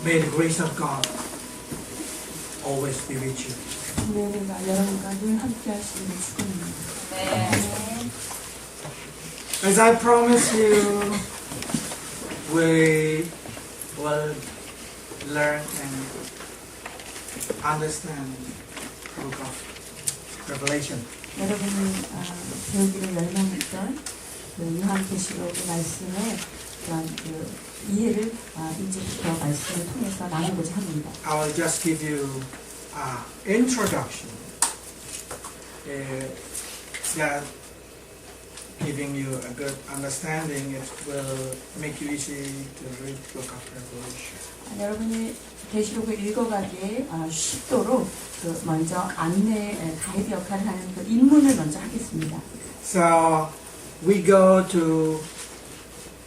May the grace of God always be with you. 은혜가 여러분과 늘 함께 하시기를 축원합니다. 네. As I promised you, we will learn and understand the book of Revelation. 여러분이 배우기를 열망했던 그 요한계시록의 말씀의 그런 그 이해를 이제부터 말씀을 통해서 나누고자 합니다. I will just give you an introduction that giving you a good understanding. It will make you easy to read the book of Revelation. 여러분이 계시록을 읽어가기에 쉽도록 그 먼저 안내 가이드 역할을 하는 그 입문을 먼저 하겠습니다. So we go to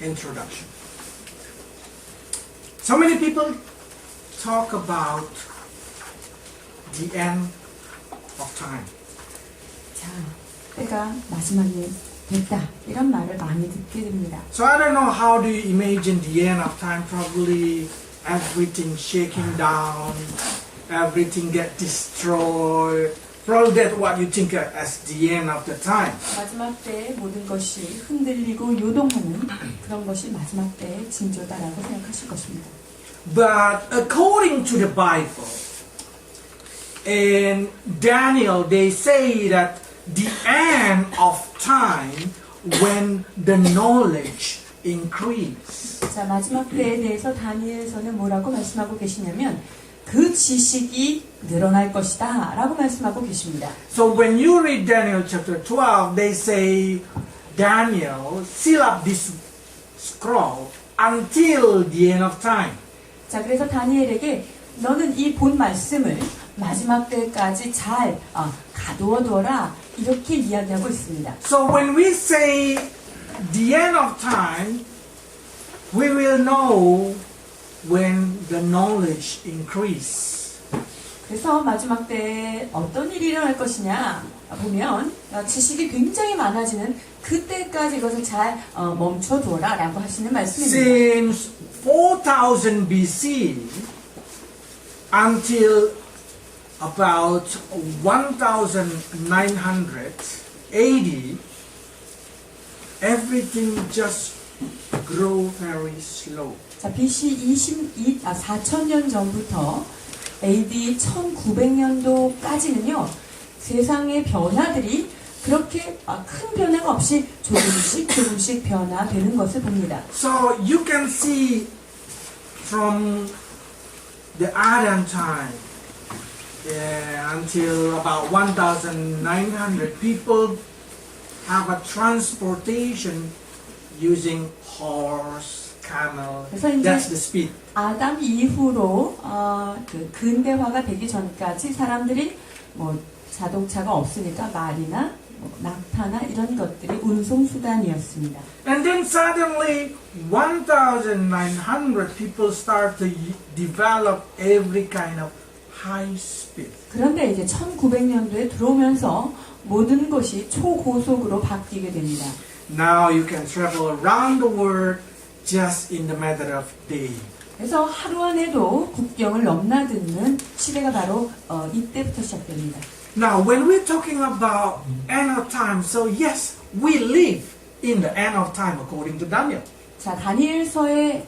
introduction. So many people talk about the end of time. 자, 때가 마지막이 됐다 이런 말을 많이 듣게 됩니다. So I don't know how do you imagine the end of time. Probably everything shaking down, everything get destroyed. Probably that's what you think as the end of the time. 마지막 때에 모든 것이 흔들리고 요동하는 그런 것이 마지막 때의 징조다라고 생각하실 것입니다. But according to the Bible, in Daniel, they say that the end of time when the knowledge increase. 자, 마지막 때에 대해서 다니엘서는 뭐라고 말씀하고 계시냐면 그 지식이 늘어날 것이다 라고 말씀하고 계십니다. So when you read Daniel chapter 12, they say, Daniel, seal up this scroll until the end of time. 자, 그래서 다니엘에게 너는 이 본 말씀을 마지막 때까지 잘 가두어 두어라 이렇게 이야기하고 있습니다. So when we say the end of time, we will know when the knowledge increase. 그래서 마지막 때에 어떤 일이 일어날 것이냐 보면 지식이 굉장히 많아지는 그때까지 이것을 잘 멈춰두어라 라고 하시는 말씀입니다. Since 4000 BC until about 1900 AD, everything just grow very slow. 자, BC 4,000년 전부터 AD 1900년도까지는요 세상의 변화들이 그렇게 큰 변화가 없이 조금씩 변화되는 것을 봅니다. So you can see from the Adam time until about 1900, people have a transportation using horse, camel. 그래서 이제 That's the speed. 아담 이후로 그 근대화가 되기 전까지 사람들이 뭐 자동차가 없으니까 말이나 낙타나 이런 것들이 운송 수단이었습니다. And then suddenly 1900 people start to develop every kind of high speed. 그런데 이제 1900년도에 들어오면서 모든 것이 초고속으로 바뀌게 됩니다. Now you can travel around the world just in the matter of day. 그래서 하루 안에도 국경을 넘나드는 시대가 바로 이때부터 시작됩니다. Now when we're talking about end of time, so yes, we live in the end of time according to Daniel. 자, 다니엘서에서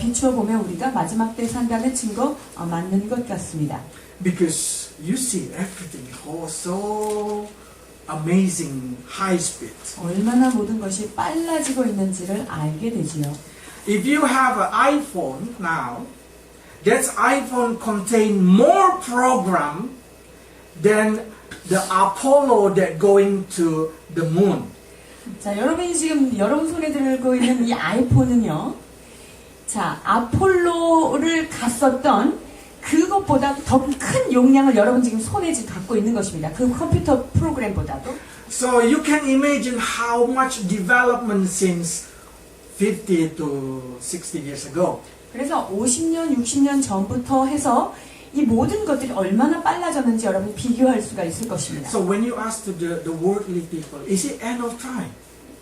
비추어 보면 우리가 마지막 때 산다는 증거 맞는 것 같습니다. Because you see everything so amazing high speed. 얼마나 모든 것이 빨라지고 있는지를 알게 되지요. If you have an iPhone now, that iPhone contain more program than the Apollo that going to the moon. 자, 여러분이 지금 여러분 손에 들고 있는 이 아이폰은요. 자, 아폴로를 갔었던 그것보다 더 큰 용량을 여러분 지금 손에 지금 갖고 있는 것입니다. 그 컴퓨터 프로그램보다도. So you can imagine how much development since 50 to 60 years ago. 그래서 50년, 60년 전부터 해서 이 모든 것들이 얼마나 빨라졌는지 여러분 비교할 수가 있을 것입니다. So when you ask to the worldly people, is it end of time?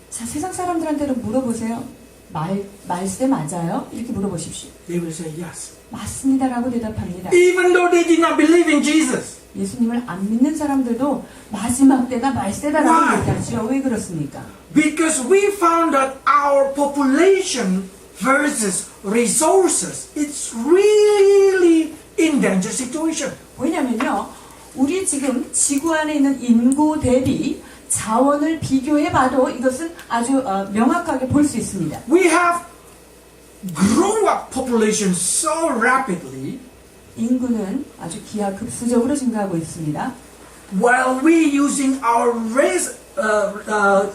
자, 세상 사람들한테도 물어보세요. 말세 맞아요? 이렇게 물어보십시오. They will say yes. 맞습니다라고 대답합니다. Even though they did not believe in Jesus. 예수님을 안 믿는 사람들도 마지막 때가 말세다라고 Why? 얘기하죠. 왜 그렇습니까? Because we found that our population versus resources, it's really in danger situation. 왜냐면요, 우리 지금 지구 안에 있는 인구 대비 자원을 비교해봐도 이것은 아주 명확하게 볼 수 있습니다. We have grown up population so rapidly 인구는 아주 기하급수적으로 증가하고 있습니다. while we using our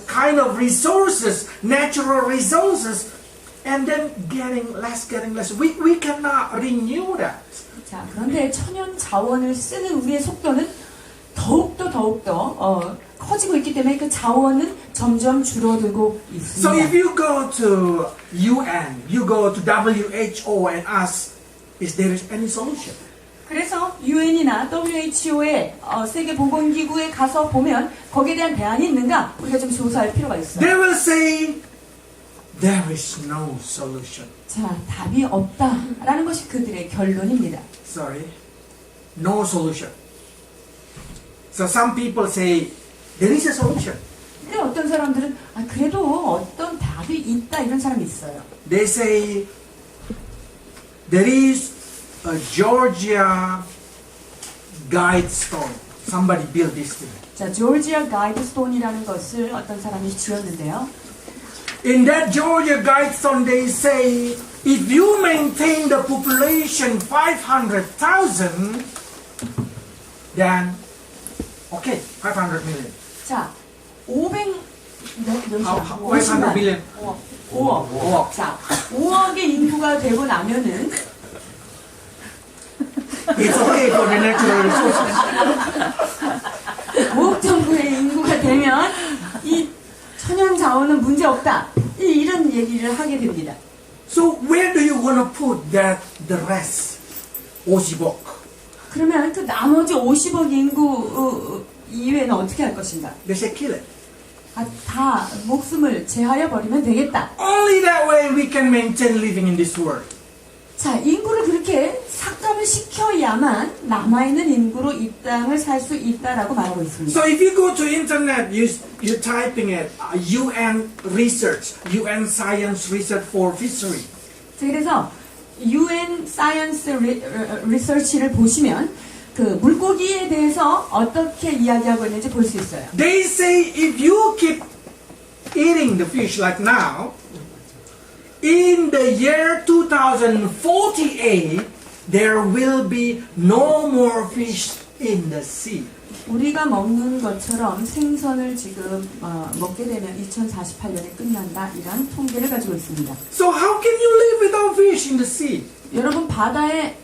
kind of resources, natural resources, and then getting less. We cannot renew that. 자, 그런데 천연 자원을 쓰는 우리의 속도는 더욱더 커지고 있기 때문에 그 자원은 점점 줄어들고 So if 있습니다. you go to UN, you go to WHO and ask, is there any solution? 그래서 UN이나 WHO의 세계보건기구에 가서 보면 거기에 대한 대안이 있는가 우리가 좀 조사할 필요가 있어요. They will say, there is no solution. 자, 답이 없다라는 것이 그들의 결론입니다. Sorry, no solution. So some people say, there is a solution. 근데 어떤 사람들은 그래도 어떤 답이 있다 이런 사람이 있어요. They say, there is a Georgia Guidestone. Somebody built this thing. 자, 조지아 가이드스톤이라는 것을 어떤 사람이 지었는데요. In that Georgia Guidestone, they say, if you maintain the population 500,000, then, okay, 500 million. 자, 500 500 billion. 5억. 자, 5억의 인구가 되고 나면은 It's okay for the natural resources. 5억 정도의 인구가 되면 이 천연 자원은 문제 없다. 이런 얘기를 하게 됩니다. So where do you want to put that the rest? 50억. 그러면 그 나머지 50억 인구 이외에는 어떻게 할 것인가? They say kill it. 다 목숨을 제하여 버리면 되겠다. Only that way we can maintain living in this world. 자, 인구를 그렇게 삭감을 시켜야만 남아있는 인구로 이 땅을 살 수 있다라고 말하고 있습니다. So if you go to internet, you're typing it, UN research, UN science research for fishery. 자, 그래서 UN Science Research를 보시면 그 물고기에 대해서 어떻게 이야기하고 있는지 볼 수 있어요. They say if you keep eating the fish like now, in the year 2048, there will be no more fish in the sea. 우리가 먹는 것처럼 생선을 지금 먹게 되면 2048년에 끝난다 이런 통계를 가지고 있습니다. So how can you live without fish in the sea? 여러분 바다에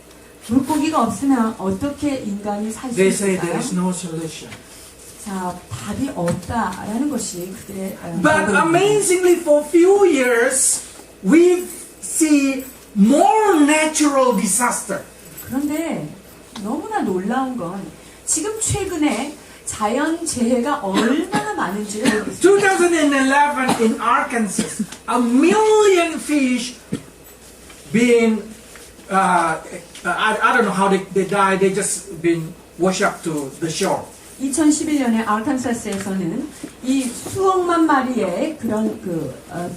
물고기가 없으면 어떻게 인간이 살 수 They say there 있을까요? is no solution. 자, 답이 없다라는 것이 그들의 But 결론입니다. amazingly, for few years, we see more natural disaster. 그런데 너무나 놀라운 건 지금 최근에 자연재해가 얼마나 많은지를 모르겠습니다. 2011 in Arkansas, 1,000,000 fish being, I don't know how they die, they just been washed up to the shore. 2011년에 아칸사스에서는 이 수억만 마리의 그런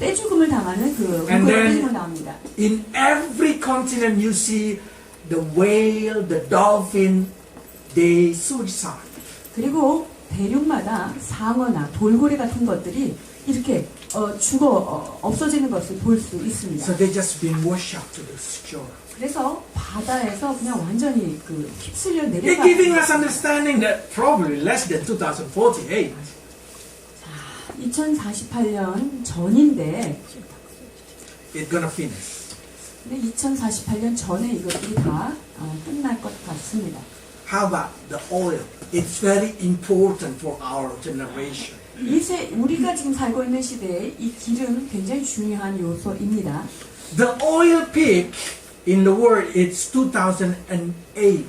떼죽음을 당하는 And then- 떼죽음을 나옵니다. In every continent you see the whale, the dolphin, they suicide. 그리고 대륙마다 상어나 돌고래 같은 것들이 이렇게 없어지는 것을 볼 수 있습니다. So they just been washed up to the shore. 그래서 바다에서 그냥 완전히 휩쓸려 They're 내려가. giving us understanding that probably less than 2048. 2048년 전인데, it's gonna finish. 근데 2048년 전에 이것들이 다 끝날 것 같습니다. How about the oil? It's very important for our generation. 우리가 지금 살고 있는 시대에 이 기름 굉장히 중요한 요소입니다. The oil peak in the world is 2008.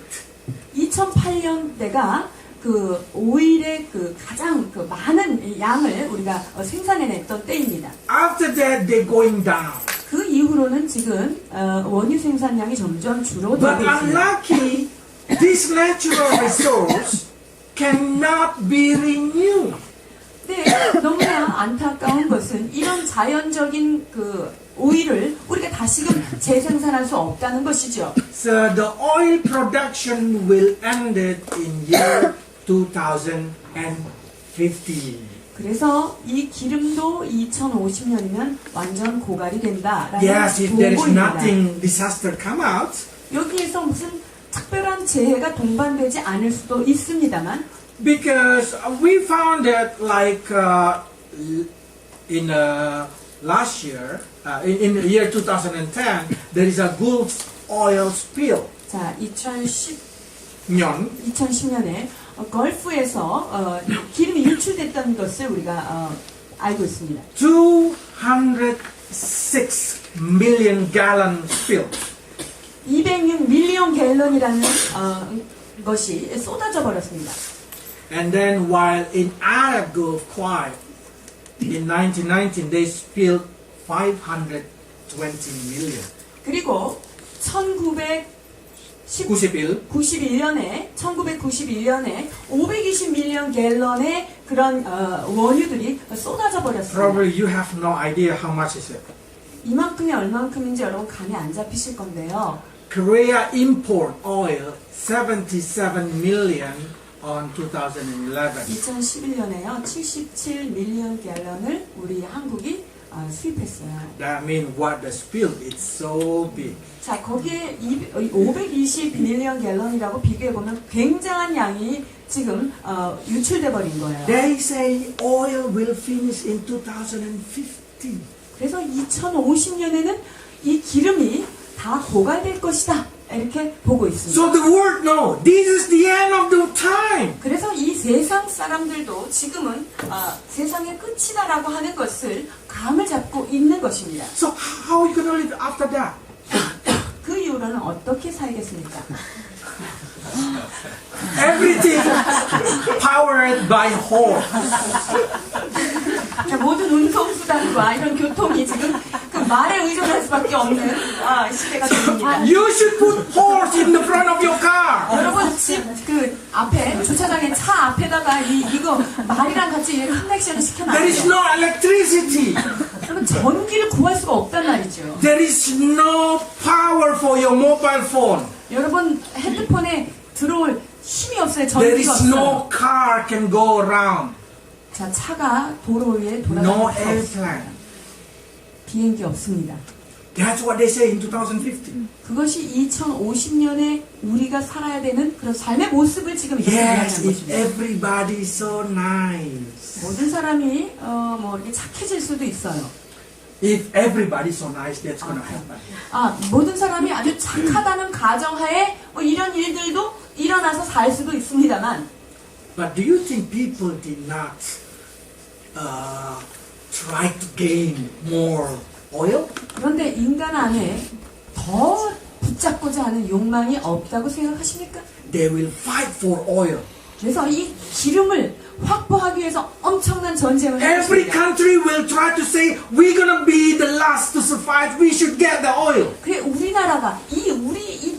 2008년대가 그 오일의 가장 많은 양을 우리가 생산해냈던 때입니다. After after that, they're going down. 그 이후로는 지금 원유 생산량이 점점 줄어들고 But 있습니다. unlucky, this natural resource cannot be renewed. 네, 너무나 안타까운 것은 이런 자연적인 그 오일을 우리가 다시금 재생산할 수 없다는 것이죠. So the oil production will end in year 2050. 그래서 이 기름도 2050년이면 완전 고갈이 된다라는 Yes, if there is 보고입니다. nothing disaster come out, 여기에서 무슨 특별한 재해가 동반되지 않을 수도 있습니다만 because we found that like in last year, in the year 2010, there is a Gulf oil spill. 자 2010년에 걸프에서 기름이 유출됐던 것을 우리가 알고 있습니다. 206 million gallon spill. 206 밀리언 갤런이라는 것이 쏟아져 버렸습니다. And then while in Arab Gulf quiet, in 1919 they spilled 520 million. 그리고 1991년에 520 밀리언 갤런의 그런 원유들이 쏟아져 버렸습니다. Probably you have no idea how much is it. 이만큼이 얼만큼인지 여러분 감이 안 잡히실 건데요. Korea import oil 77 million on 2011. 2011년에요. 77 밀리언 갤런을 우리 한국이 수입했어요. That means what the spill is so big. 자, 거기에 520 밀리언 갤런이라고 비교해보면 굉장한 양이 지금 유출돼 버린 거예요. They say oil will finish in 2050. 그래서 2050년에는 이 기름이 다 고갈될 것이다. 이렇게 보고 있습니다. So the world know this is the end of the time. 그래서 이 세상 사람들도 지금은 세상의 끝이다라고 하는 것을 감을 잡고 있는 것입니다. So how are you going to live after that? 그 이후로는 어떻게 살겠습니까? Everything powered by horse. 자, 모든 운송수단과 이런 교통이 지금 그 말에 의존할 수밖에 없는 시대가 됩니다. You should put horse in the front of your car. 여러분 집 그 앞에 주차장에 차 앞에다가 이거 말이랑 같이 커넥션을 There is 시켜놔요. no electricity. 그러면 전기를 구할 수가 없단 말이죠. There is no power for your mobile phone. 여러분 핸드폰에 들어올 힘이 없어요. There 전기가 is 없어요. no car can go around. 자, 차가 도로 위에 No 돌아다닐 수 없어요. airplane. 비행기 없습니다. That's what they say in 2050. 그것이 2050년에 우리가 살아야 되는 그런 삶의 모습을 지금 Yes, 이야기하는 if 것입니다. everybody is so nice. 모든 사람이 뭐 이렇게 착해질 수도 있어요. If everybody is so nice, that's gonna happen. 모든 사람이 아주 착하다는 가정하에 뭐 이런 일들도 일어나서 살 수도 있습니다만 But do you think people did not try to gain more oil? 그런데 인간 안에 더 붙잡고자 하는 욕망이 없다고 생각하십니까? They will fight for oil. 그래서 이 기름을 확보하기 위해서 엄청난 전쟁을 Every 했습니다. country will try to say, we're gonna be the last to survive, we should get the oil. 그래 우리나라가 이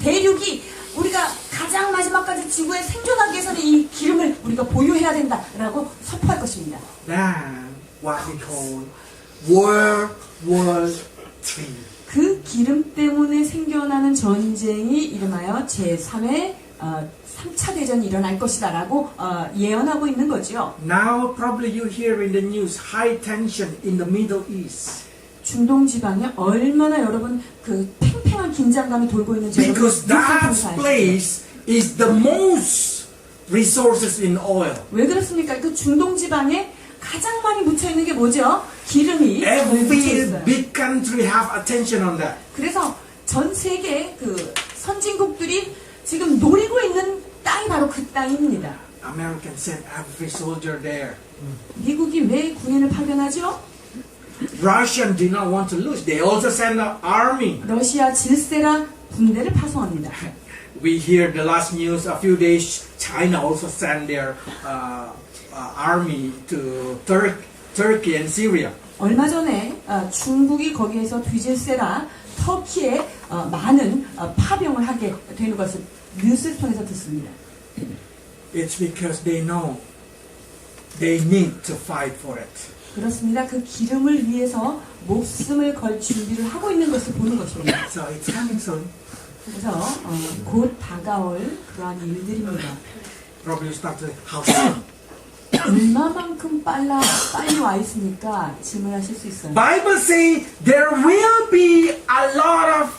대륙이 우리가 가장 마지막까지 지구에 생존하기 위해서는 이 기름을 우리가 보유해야 된다라고 선포할 것입니다. Then what we call World War III. 그 기름 때문에 생겨나는 전쟁이 이름하여 제3의 3차 대전이 일어날 것이다라고 예언하고 있는 거죠. Now probably you hear in the news high tension in the Middle East. 중동 지방에 얼마나 여러분 그 팽팽한 긴장감이 돌고 있는지 Because that place is the most resources in oil. 왜 그렇습니까? 그 중동 지방에 가장 많이 묻혀 있는 게 뭐죠? 기름이 묻혀 Every 있어요. big country have attention on that. 그래서 전 세계 그 선진국들이 지금 노리고 있는 땅이 바로 그 땅입니다. American sent every soldier there. 미국이 왜 군인을 파견하죠? Russian did not want to lose. They also sent an army. 러시아 질세라 군대를 파송합니다. We hear the last news a few days. China also sent their army to Turkey and Syria. 얼마 전에 중국이 거기에서 뒤질세라 터키에 많은 파병을 하게 되는 것을 뉴스를 통해서 듣습니다. It's because they know they need to fight for it. 그렇습니다. 그 기름을 위해서 목숨을 걸 준비를 하고 있는 것을 보는 것입니다. So it's coming soon. 그래서 곧 다가올 그러한 일들입니다. Probably start to how soon? 얼마만큼 빨리 와 있습니까? 질문하실 수 있어요. Bible say there will be a lot of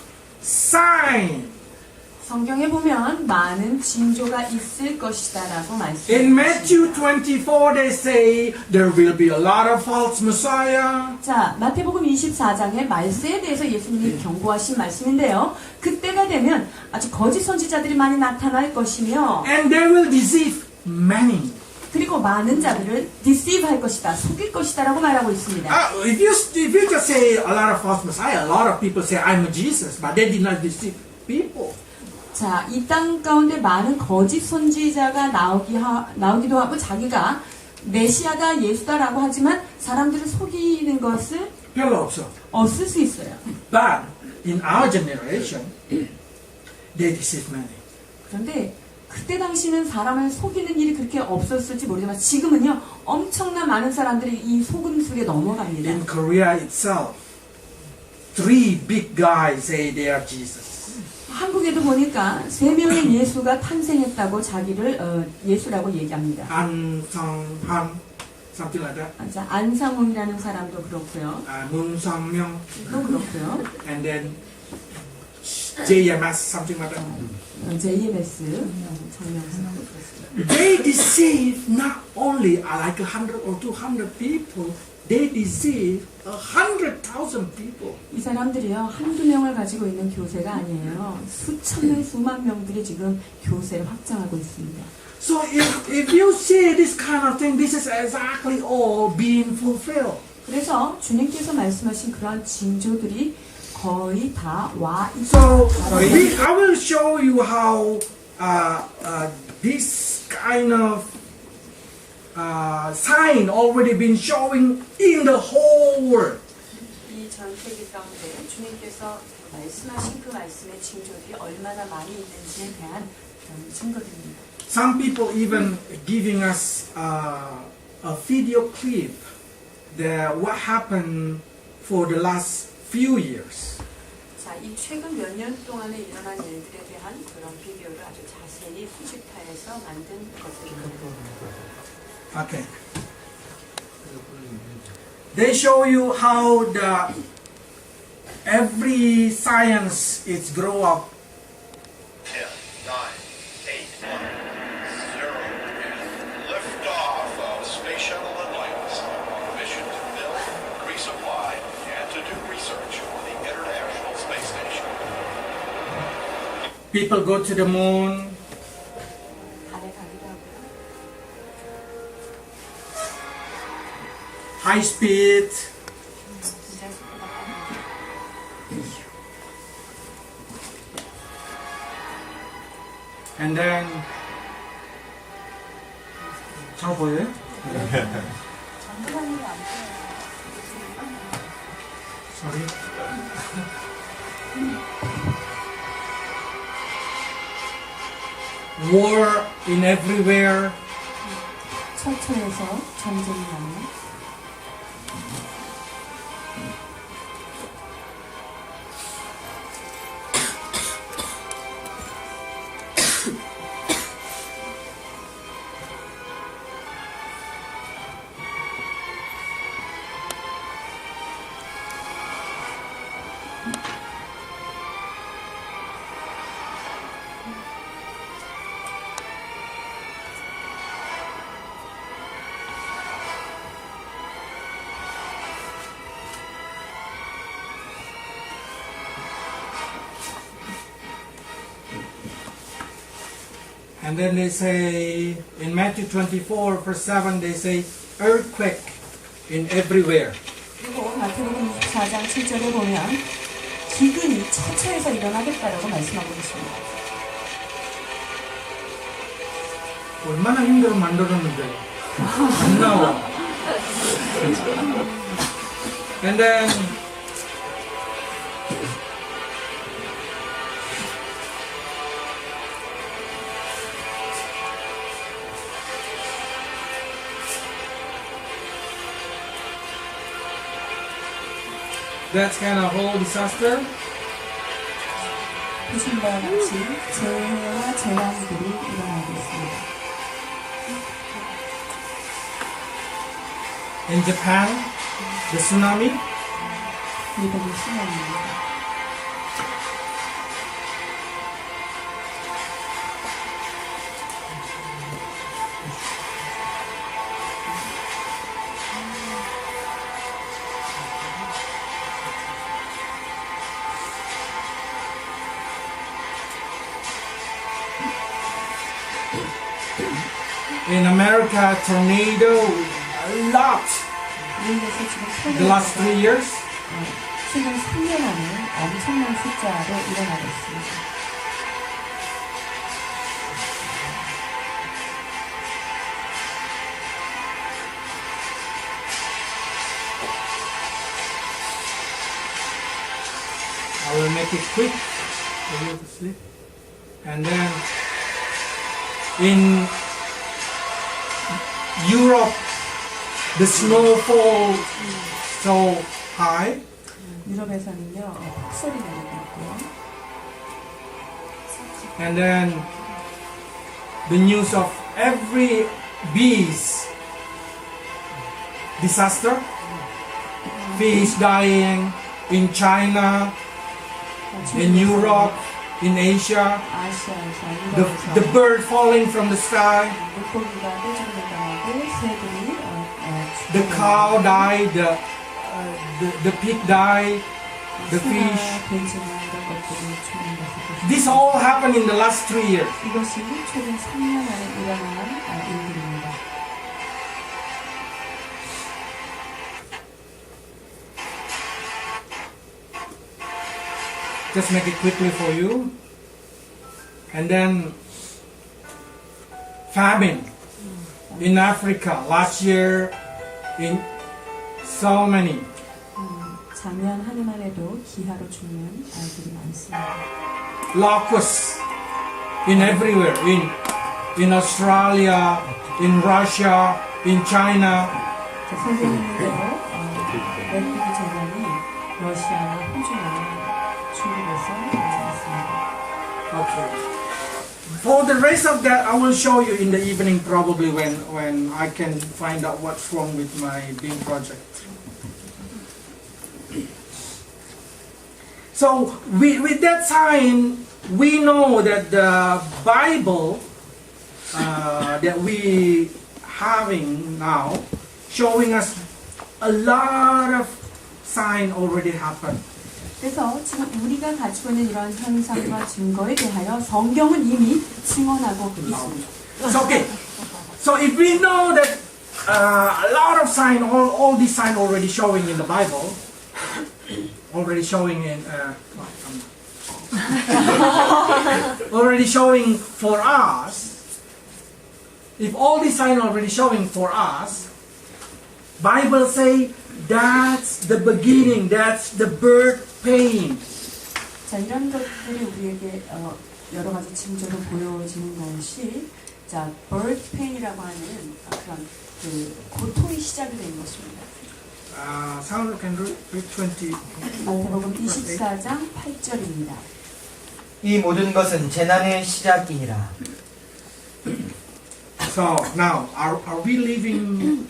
sign. 성경에 보면 많은 징조가 있을 것이다라고 In Matthew 말씀하십니다. 24 they say there will be a lot of false messiah. 자, 마태복음 24장의 말세에 대해서 예수님이 경고하신 말씀인데요. 그때가 되면 아주 거짓 선지자들이 많이 나타날 것이며 And they will deceive many. 그리고 많은 자들을 deceive 할 것이다, 속일 것이다라고 말하고 있습니다. If you just say a lot of false messiah, a lot of people say I'm Jesus, but they did not deceive people. 자, 이 땅 가운데 많은 거짓 선지자가 나오기도 하고 자기가 메시아다, 예수다라고 하지만 사람들을 속이는 것을 별로 없어. 없을 수 있어요. But in our generation, they deceive many. 그런데 그때 당시는 사람을 속이는 일이 그렇게 없었을지 모르지만 지금은요 엄청난 많은 사람들이 이 속음 속에 넘어갑니다. In Korea itself, 3 big guys say they are Jesus. 한국에도 보니까 3명의 예수가 탄생했다고 자기를 예수라고 얘기합니다. An Song Han, something like that. 자, 안상훈이라는 사람도 그렇고요. Moon Song Myung, 또 그렇고요. and then JMS, something like that. JMS 정명사도 그렇습니다. They deceive not only like 100 or 200 people, they deceive 100,000 people. 이 사람들이요 한두 명을 가지고 있는 교세가 아니에요. 수천 명, 수만 명들이 지금 교세를 확장하고 있습니다. So if you see this kind of thing, this is exactly all being fulfilled. 그래서 주님께서 말씀하신 그러한 징조들이 거의 다 와 있다. So I will show you how this kind of sign already been showing in the whole world. 이 전 세계 가운데 주님께서 말씀하신 그 말씀의 징조들이 얼마나 많이 있는지에 대한 그런 증거들입니다. Some people even giving us a video clip that what happened for the last few years. 자, 이 최근 몇 년 동안에 일어난 일들에 대한 그런 비디오를 아주 자세히 수집하여서 만든 것들입니다. Okay. They show you how every science is grow up. 10, 9, 8, 1, 0, and lift off of Space Shuttle Atlantis. Mission to build, resupply, and to do research on the International Space Station. People go to the moon. 달에 가기도 하고요. High speed. 굉장히 속도가 빠릅니다. And then 잘 보여요? 전두환이 안 보여요. Sorry. War in everywhere. 처처에서 전쟁이 나는 And then they say, in Matthew 24, verse 7, they say, earthquake in everywhere. 그리고 마태복음 24장 7절에 보면 기근이 처처에서 일어나겠다라고 말씀하고 있습니다. 얼마나 힘들어 만들었는데 안 나와. And then that's kind of whole disaster. 보신 바와 같이 재해와 재난들이 일어나고 있습니다. In Japan, the tsunami. 일본의 순환입니다. In America, tornado, a lot. 미국에서 지금 The last 3 years. 최근 3년 안에 엄청난 숫자로 일어나고 있습니다. I will make it quick for you to sleep. And then in Europe, the snowfall so high. 유럽에서는요, 폭설이 내리고 있고요. And then the news of every bees disaster, bees dying in China, in Europe, in Asia, 아시아에서, the 유럽에서 bird falling from the sky, 물고기가 떼죽음을 당하고 새들이 the cow died, the pig died, the fish. 돼지나 이런 것들이 죽는 것을 This all happened in the last 3 years. 이것이 최근 3년 안에 일어난 일들입니다. Just make it quickly for you. And then famine in Africa last year in so many. 작년 한 해만 해도 기하로 죽는 아이들이 많습니다. Locusts in everywhere. In Australia, in Russia, in China. 자, 선생님께서 멸종위 재난이 러시아와 호주나 중국에서 일어났습니다. Okay. For the rest of that, I will show you in the evening probably when I can find out what's wrong with my BIM project. So with that sign, we know that the Bible that we having now showing us a lot of sign already happened. 그래서 지금 우리가 가지고 있는 이런 현상과 증거에 대하여 성경은 이미 증언하고 있습니다. So okay. So if we know that a lot of sign, all these sign already showing in the Bible, already showing in, already showing for us. If all these sign already showing for us, Bible say that's the beginning, that's the birth pain. 자, 이런 것들이 우리에게 여러 가지 징조로 보여지는 것이 자, birth pain이라고 하는 그런 그 고통이 시작이 된 것입니다. Sound can read 20. 마태복음 24장 8절입니다. 이 모든 것은 재난의 시작이니라. So now, are we living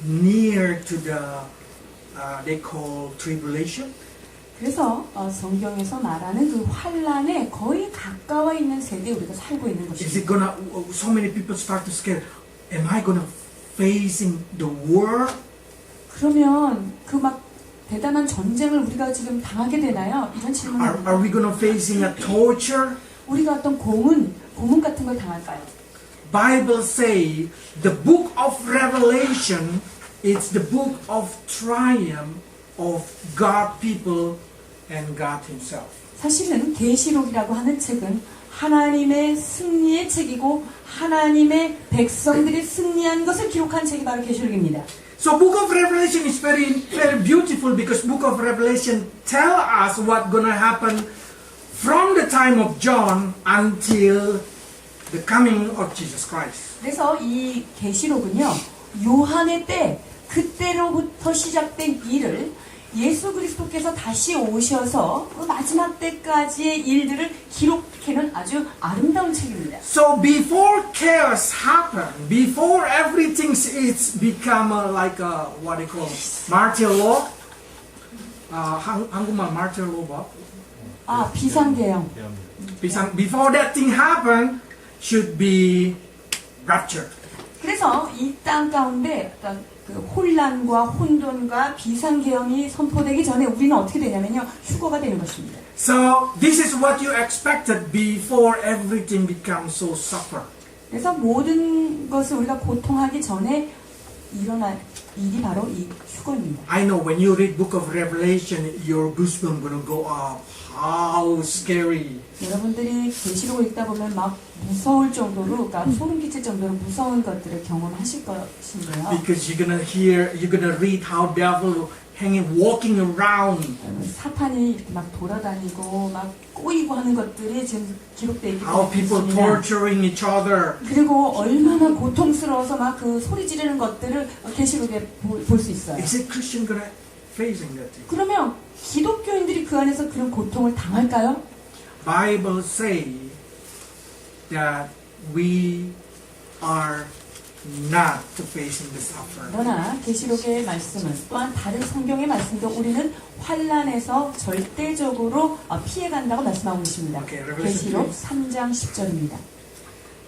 near to the they call tribulation? 그래서 성경에서 말하는 그 환란에 거의 가까워 있는 세대에 우리가 살고 있는 Is 것입니다. it gonna? So many people start to scare. Am I gonna facing the war? 그러면 그 막 대단한 전쟁을 우리가 지금 당하게 되나요? 이런 질문을 Are we gonna facing a torture? 우리가 어떤 고문 같은 걸 당할까요? Bible say the book of Revelation is the book of triumph of God people and God Himself. 사실은 계시록이라고 하는 책은 하나님의 승리의 책이고 하나님의 백성들이 승리한 것을 기록한 책이 바로 계시록입니다. So book of Revelation is very beautiful because book of Revelation tell us what's gonna happen from the time of John until the coming of Jesus Christ. 그래서 이 계시록은요, 요한의 때, 그때로부터 시작된 일을 예수 그리스도께서 다시 오셔서 그 마지막 때까지의 일들을 기록해놓은 아주 아름다운 책입니다. So before chaos happen, before everything is become like a, what they call martial law, 한국말 martial law 뭐? 아, 비상계형. Before that thing happen, should be rapture. 그래서 이 땅 가운데 어떤 그 혼란과 혼돈과 비상계형이 선포되기 전에 우리는 어떻게 되냐면요, 휴거가 되는 것입니다. So this is what you expected before everything becomes so suffer. 그래서 모든 것을 우리가 고통하기 전에 일어날 일이 바로 이 휴거입니다. I know when you read Book of Revelation, your goosebumps gonna go up. How scary! 여러분들이 계시록을 읽다 보면 막 무서울 정도로, 그러니까 소름 끼칠 정도로 무서운 것들을 경험하실 것인데요. Because you're gonna read how devil hanging, walking around. 사탄이 이렇게 막 돌아다니고 막 꼬이고 하는 것들이 지금 기록되어 있기 How people 때문에 torturing each other. 그리고 얼마나 고통스러워서 막 그 소리 지르는 것들을 계시록에 볼 수 있어요. Is a Christian gonna facing that thing? 그러면 기독교인들이 그 안에서 그런 고통을 당할까요? Bible say that we are not facing the suffering. 그러나 계시록의 말씀은 또한 다른 성경의 말씀도 우리는 환난에서 절대적으로 피해간다고 말씀하고 계십니다. Okay, Revelation 계시록 3장 10절입니다.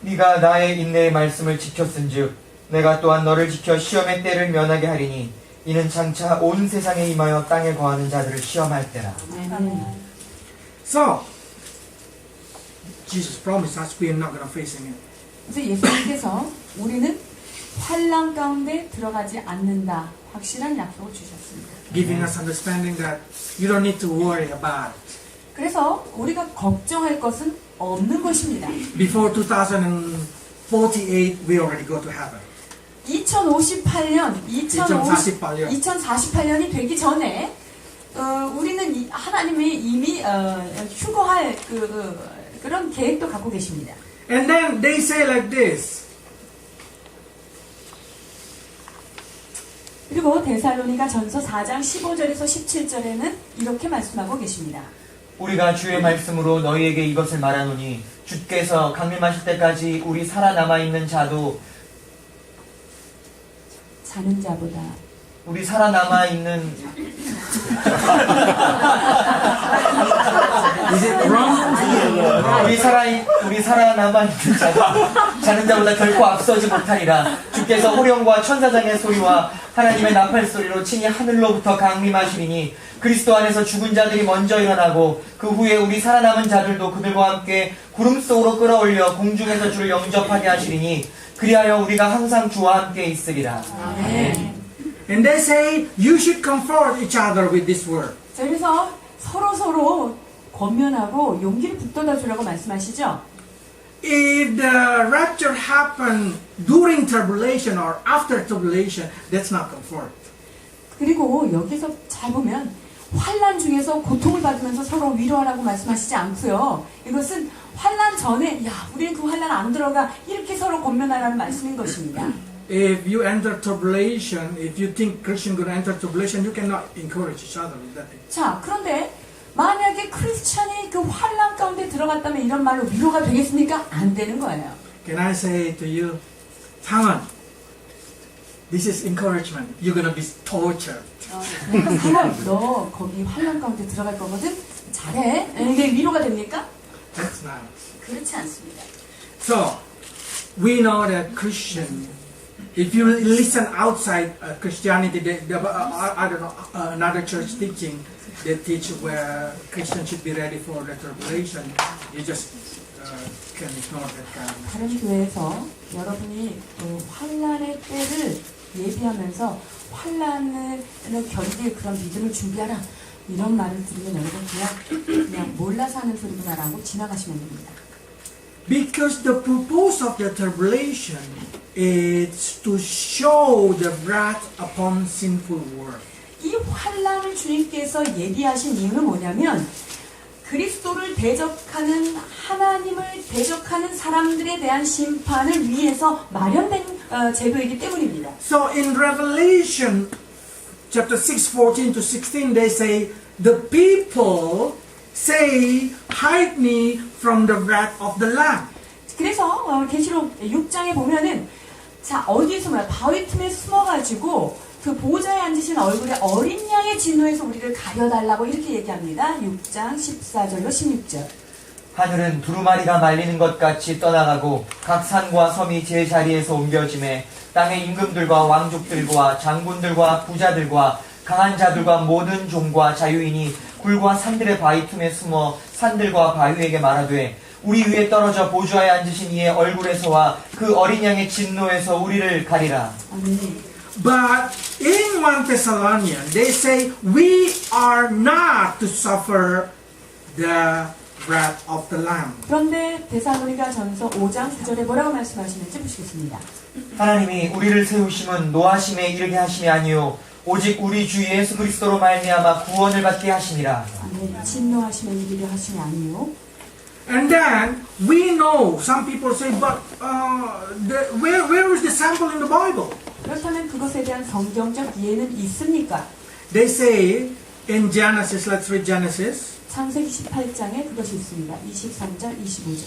네가 나의 인내의 말씀을 지켰은즉 내가 또한 너를 지켜 시험의 때를 면하게 하리니 이는 장차 온 세상에 임하여 땅에 거하는 자들을 시험할 때라. So Jesus promised us we are not gonna facing it. 그래서 예수님께서 우리는 환난 가운데 들어가지 않는다, 확실한 약속을 주셨습니다. Giving us understanding that you don't need to worry about it. 그래서 우리가 걱정할 것은 없는 것입니다. Before 2048, we already go to heaven. 2048년이 되기 전에 우리는 하나님이 이미 휴거할 그런 계획도 갖고 계십니다. And then they say like this. 그리고 데살로니가 전서 4장 15절에서 17절에는 이렇게 말씀하고 계십니다. 우리가 주의 말씀으로 너희에게 이것을 말하노니 주께서 강림하실 때까지 우리 살아남아있는 자도 자는 자보다 우리 살아남아있는 Is it wrong? 우리 살아남아있는 자도 자는 자보다 결코 앞서지 못하리라. 주께서 호령과 천사장의 소리와 하나님의 나팔 소리로 친히 하늘로부터 강림하시리니 그리스도 안에서 죽은 자들이 먼저 일어나고 그 후에 우리 살아남은 자들도 그들과 함께 구름 속으로 끌어올려 공중에서 주를 영접하게 하시리니 그리하여 우리가 항상 주와 함께 있으리라. 아멘. And they say you should comfort each other with this word. 자, 그래서 서로 권면하고 용기를 북돋아 주라고 말씀하시죠. If the rapture happened during tribulation or after tribulation, that's not comfort. 그리고 여기서 잘 보면 환난 중에서 고통을 받으면서 서로 위로하라고 말씀하시지 않고요. 이것은 환난 전에 우리는 그 환난 안 들어가 이렇게 서로 권면하라는 말씀인 것입니다. If you enter tribulation, if you think Christian gonna enter tribulation, you cannot encourage each other with that. 자, 그런데 만약에 크리스찬이 그 환난 가운데 들어갔다면 이런 말로 위로가 되겠습니까? 안 되는 거예요. Can I say to you, 상원, this is encouragement. You're gonna be tortured. 상원, 너 거기 환난 가운데 들어갈 거거든? 잘해. 이게 위로가 됩니까? That's not. 그렇지 않습니다. So we know that Christian. If you listen outside Christianity, I don't know another church teaching. They teach where Christians should be ready for the tribulation. You just can ignore that kind of. 다른 교회에서 여러분이 환난의 때를 예비하면서 환난을 견딜 그런 믿음을 준비하라 이런 말을 들으면 여러분 그냥 몰라서 하는 소리구나라고 지나가시면 됩니다. Because the purpose of the tribulation is to show the wrath upon sinful world. 이 환란을 주님께서 얘기하신 이유는 뭐냐면 그리스도를 대적하는 하나님을 대적하는 사람들에 대한 심판을 위해서 마련된 제도이기 때문입니다. So in Revelation chapter 6, 14 to 16, they say, the people say, hide me from the wrath of the Lamb. 그래서 계시록 6장에 보면은 자 어디에 숨어요? 바위 틈에 숨어가지고 그 보좌에 앉으신 얼굴에 어린 양의 진노에서 우리를 가려달라고 이렇게 얘기합니다. 6장 14절로 16절. 하늘은 두루마리가 말리는 것 같이 떠나가고 각 산과 섬이 제 자리에서 옮겨짐에 땅의 임금들과 왕족들과 장군들과 부자들과 강한 자들과 모든 종과 자유인이 굴과 산들의 바위 틈에 숨어 산들과 바위에게 말하되 우리 위에 떨어져 보좌에 앉으신 이의 얼굴에서와 그 어린 양의 진노에서 우리를 가리라. 아멘. But in 1 Thessalonians, they say, we are not to suffer the wrath of the Lamb. 그런데 데살로니가 전서 5장 9절에 뭐라고 말씀하시는지 보시겠습니다. 하나님이 우리를 세우심은 노하심에 이르게 하심이 아니요 오직 우리 주 예수 그리스도로 말미암아 구원을 받게 하심이라. 아멘. 진노하시면 이르려 하심이 아니요. And then we know, some people say, but where is the sample in the Bible? 그렇다면 그것에 대한 성경적 이해는 있습니까? They say in Genesis, let's read Genesis. 창세기 18장에 그것이 있습니다. 23절, 25절.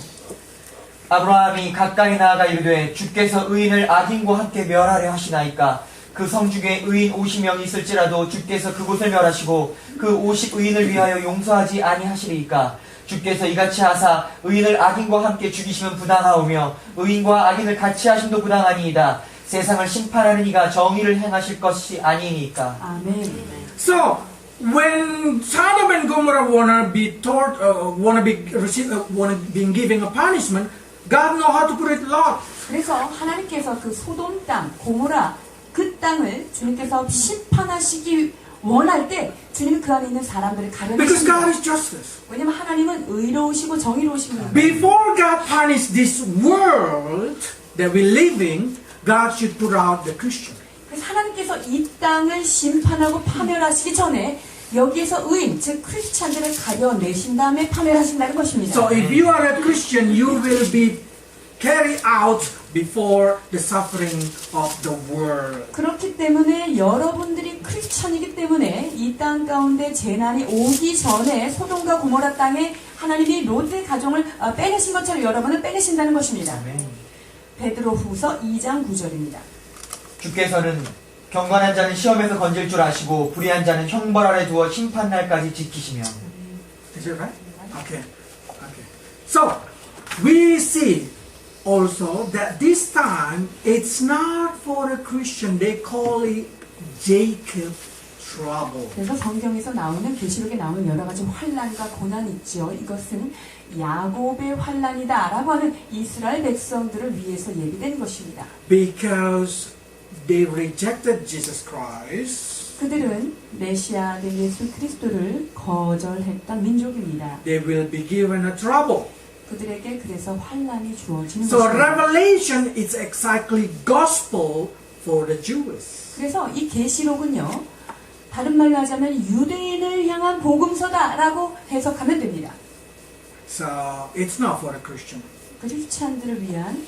아브라함이 가까이 나아가 이르되 주께서 의인을 악인과 함께 멸하려 하시나이까 그 성중에 의인 50명이 있을지라도 주께서 그곳을 멸하시고 그 50의인을 위하여 용서하지 아니하시리이까 주께서 이같이 하사 의인을 악인과 함께 죽이시면 부당하오며 의인과 악인을 같이 하심도 부당하니이다. 세상을 심판하는 이가 정의를 행하실 것이 아니니까. 아멘. So when Sodom and Gomorrah wanna be giving a punishment, God know how to put it lot. 그래서 하나님께서 그 소돔 땅, 고모라 그 땅을 주님께서 심판하시기 원할 때 주님은 그 안에 있는 사람들을 Because God 가려내십니다. is justice. 왜냐면 하나님은 의로우시고 정의로우신 분입니다. Before God punish this world that we live in, God should put out the Christian. 그래서 하나님께서 이 땅을 심판하고 파멸하시기 전에 여기에서 의인, 즉 크리스찬들을 가려내신 다음에 파멸하신다는 것입니다. So if you are a Christian, you will be carried out before the suffering of the world. 그렇기 때문에 여러분들이 크리스찬이기 때문에 이 땅 가운데 재난이 오기 전에 소돔과 고모라 땅에 하나님이 롯의 가정을 빼내신 것처럼 여러분을 빼내신다는 것입니다. 베드로후서 2장 9절입니다. 주께서는 경건한 자는 시험에서 건질 줄 아시고 불의한 자는 형벌 아래 두어 심판날까지 지키시며. Is it right? Okay. Okay. So we see also that this time it's not for a Christian. They call it Jacob trouble. 그래서 성경에서 나오는 계시록에 나오는 여러 가지 환난과 고난이 있죠. 이것은 야곱의 환난이다라고 하는 이스라엘 백성들을 위해서 예비된 것입니다. Because they rejected Jesus Christ, 그들은 메시아 된 예수 그리스도를 거절했던 민족입니다. they will be given a trouble. 그들에게 그래서 환난이 주어지는 So 것입니다. Revelation is exactly gospel for the Jews. 그래서 이 계시록은요, 다른 말로 하자면 유대인을 향한 복음서다라고 해석하면 됩니다. So it's not for a Christian. 크리스찬들을 위한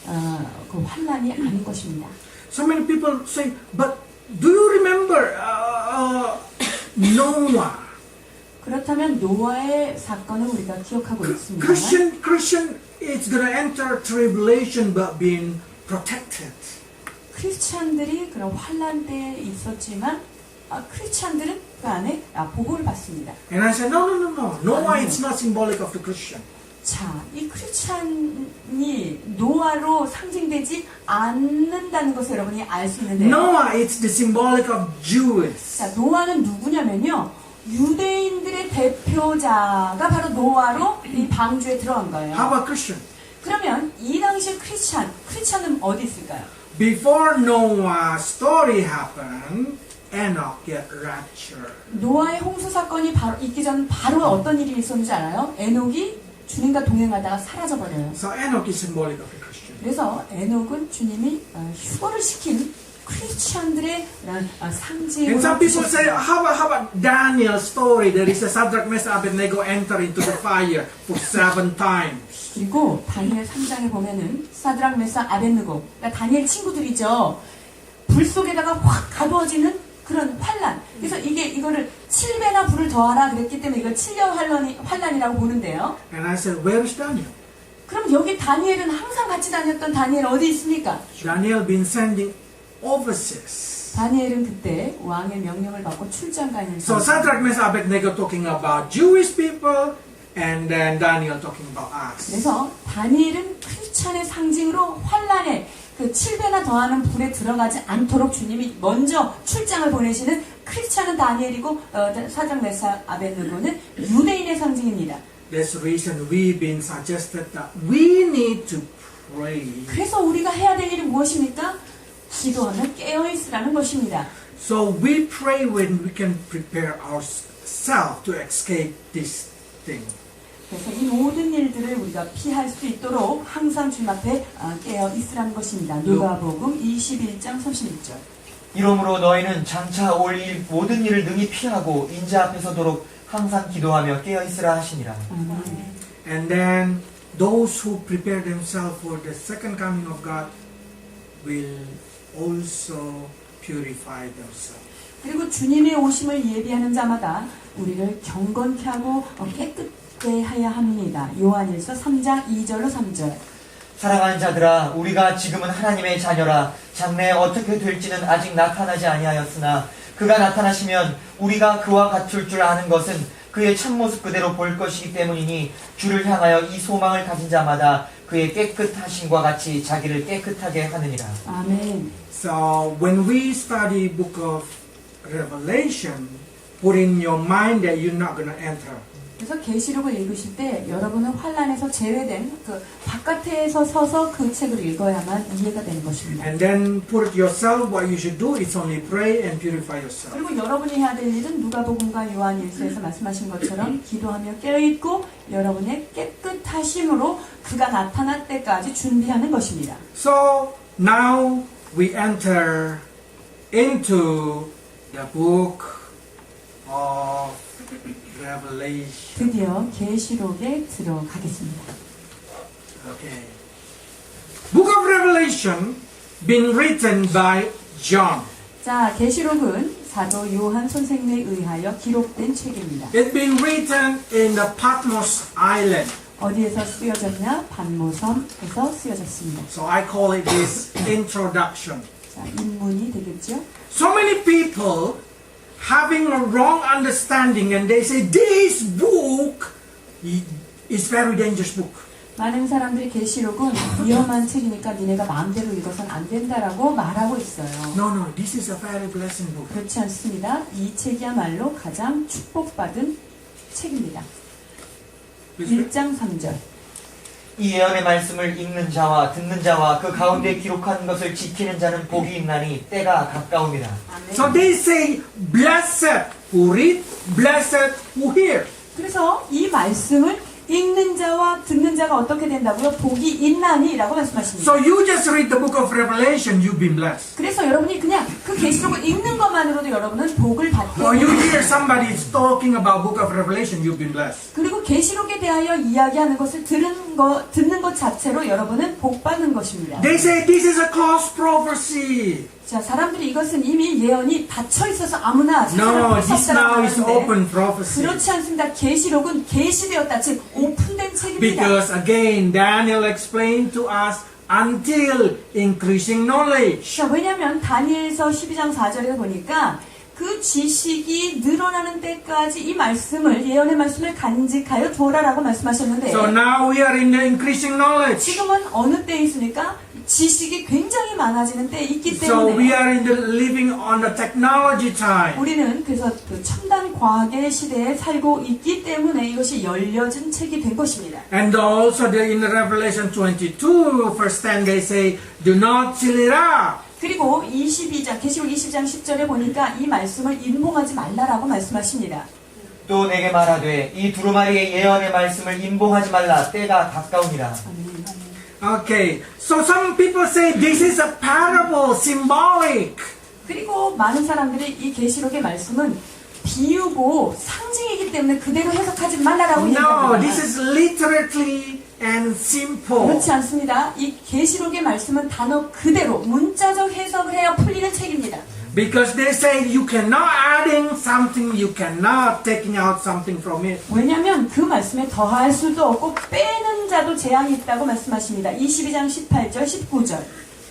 그 환난이 아닌 것입니다. So many people say, but do you remember Noah? 그렇다면 노아의 사건을 우리가 기억하고 있습니다. Christian is going to enter tribulation but being protected. 크리스찬들이 그런 환난 때에 있었지만 크리스찬들은 그 안에 보호를 받습니다. And I said, no. Noah is not symbolic of the Christian. 자, 이 크리스찬이 노아로 상징되지 않는다는 것을 여러분이 알 수 있는데요. Noah is the symbolic of Jews. 자, 노아는 누구냐면요. 유대인들의 대표자가 바로 노아로 이 방주에 들어간 거예요. How about Christian? 그러면 이 당시 크리스찬은 어디 있을까요? Before Noah's story happened, Enoch get raptured. 노아의 홍수 사건이 바로 있기 전 바로 어떤 일이 있었는지 알아요? 에녹이 주님과 동행하다가 사라져버려요. So Enoch is symbolic of a Christian. 그래서 에녹은 주님이 휴거를 시킨 크리스천들의 상징으로 And some people say, 주셨습니다. how about Daniel's story? There is a Shadrach, Meshach, Abednego enter into the fire for 7 times. 그리고 다니엘 3장에 보면은 사드락 메삭 아벳느고, 그러니까 다니엘 친구들이죠. 불 속에다가 확 가두어지는 그런 환란. 그래서 이거를 7배나 불을 더하라 그랬기 때문에 이걸 7년 환란이라고 보는데요. And I said, where is Daniel? 그럼 여기 다니엘은 항상 같이 다녔던 다니엘 어디 있습니까? Daniel been sending overseas. 다니엘은 그때 왕의 명령을 받고 출장 가 있는 So 사람. Shadrach, Meshach, Abednego talking about Jewish people, and then Daniel talking about us. 그래서 다니엘은 크리스천의 상징으로 환란에 그 7배나 더하는 불에 들어가지 않도록 주님이 먼저 출장을 보내시는 크리스천은 다니엘이고 사드락 메삭 아벳느고는 유대인의 상징입니다. That's the reason we've been suggested that we need to pray. 그래서 우리가 해야 될 일이 무엇입니까? 기도하며 깨어있으라는 것입니다. So we pray when we can prepare ourselves to escape this thing. 그래서 이 모든 일들을 우리가 피할 수 있도록 항상 주님 앞에 깨어있으라는 것입니다. 누가복음 21장 31절. 이러므로 너희는 장차 올 모든 일을 능히 피하고 인자 앞에 서도록 항상 기도하며 깨어있으라 하시니라. And then those who prepare themselves for the second coming of God will also purify themselves. 그리고 주님의 오심을 예비하는 자마다 우리를 경건케 하고 깨끗게 하야 합니다. 요한일서 3장 2절로 3절. 사랑하는 자들아, 우리가 지금은 하나님의 자녀라. 장래에 어떻게 될지는 아직 나타나지 아니하였으나 그가 나타나시면 우리가 그와 같을 줄 아는 것은 그의 참모습 그대로 볼 것이기 때문이니 주를 향하여 이 소망을 가진 자마다 그의 깨끗하심과 같이 자기를 깨끗하게 하느니라. 아멘. So when we study book of Revelation, put in your mind that you're not going to enter. 그래서 계시록을 읽으실 때 여러분은 환란에서 제외된 그 바깥에서 서서 그 책을 읽어야만 이해가 되는 것입니다. And then put it yourself, what you should do is only pray and purify yourself. 그리고 여러분이 해야 될 일은 누가복음과 요한일서에서 말씀하신 것처럼 기도하며 깨어있고 여러분의 깨끗하심으로 그가 나타날 때까지 준비하는 것입니다. So now we enter into the book of Revelation. 드디어 계시록에 들어가겠습니다. Okay. Book of Revelation been written by John. 자, 계시록은 사도 요한 선생님에 의하여 기록된 책입니다. It's been written in the Patmos Island. 어디에서 쓰여졌냐? 반모섬에서 쓰여졌습니다. So I call it this introduction. 자, 인문이 되겠죠? So many people having a wrong understanding and they say this book is very dangerous book. 많은 사람들이 계시록은 위험한 책이니까 니네가 마음대로 읽어서는 안 된다라고 말하고 있어요. No, this is a very blessed book. 그렇지 않습니다. 이 책이야말로 가장 축복받은 책입니다. 1장 3절. 이 예언의 말씀을 읽는 자와 듣는 자와 그 가운데 기록한 것을 지키는 자는 복이 있나니 때가 가까웁니다. So they say blessed who read, blessed who hear. 그래서 이 말씀을 읽는 자와 듣는 자가 어떻게 된다고요? 복이 있나니라고 말씀하십니다. So you just read the book of Revelation, you've been blessed. 그래서 여러분이 그냥 그 계시록을 읽는 것만으로도 여러분은 복을 받게 Or you 됩니다. hear somebody is talking about book of Revelation, you've been blessed. 그리고 계시록에 대하여 이야기하는 것을 듣는 것 자체로 여러분은 복 받는 것입니다. They say this is a closed prophecy. 자, 사람들이 이것은 이미 예언이 닫혀 있어서 아무나 No, 찾아볼 수 this now 없다고 is 하는데 open prophecy. 그렇지 않습니다. 계시록은 계시되었다, 즉 오픈된 책입니다. Because again, Daniel explained to us until increasing knowledge. 자, 왜냐하면 다니엘서 12장 4절에 보니까 그 지식이 늘어나는 때까지 이 말씀을 예언의 말씀을 간직하여 두어라라고 말씀하셨는데 So now we are in the increasing knowledge. 지금은 어느 때에 있으니까 지식이 굉장히 많아지는 때에 있기 So we 때문에 are in the living on the technology time. 우리는 그래서 그 첨단 과학의 시대에 살고 있기 때문에 이것이 열려진 책이 된 것입니다. And also in Revelation 22, verse 10, they say, do not seal it up. 그리고 22장, 계시록 20장 10절에 보니까 이 말씀을 인봉하지 말라라고 말씀하십니다. 또 내게 말하되 이 두루마리의 예언의 말씀을 임봉하지 말라 때가 가까우니라. Okay, so some people say this is a parable, symbolic. 그리고 많은 사람들이 이 계시록의 말씀은 비유고 상징이기 때문에 그대로 해석하지 말라라고 No, 얘기합니다. this is literally and simple. 그렇지 않습니다. 이 계시록의 말씀은 단어 그대로 문자적 해석을 해야 풀리는 책입니다. Because they say you cannot adding something, you cannot taking out something from it. 왜냐하면 그 말씀에 더할 수도 없고 빼는 자도 제한이 있다고 말씀하십니다. 22장 18절 19절.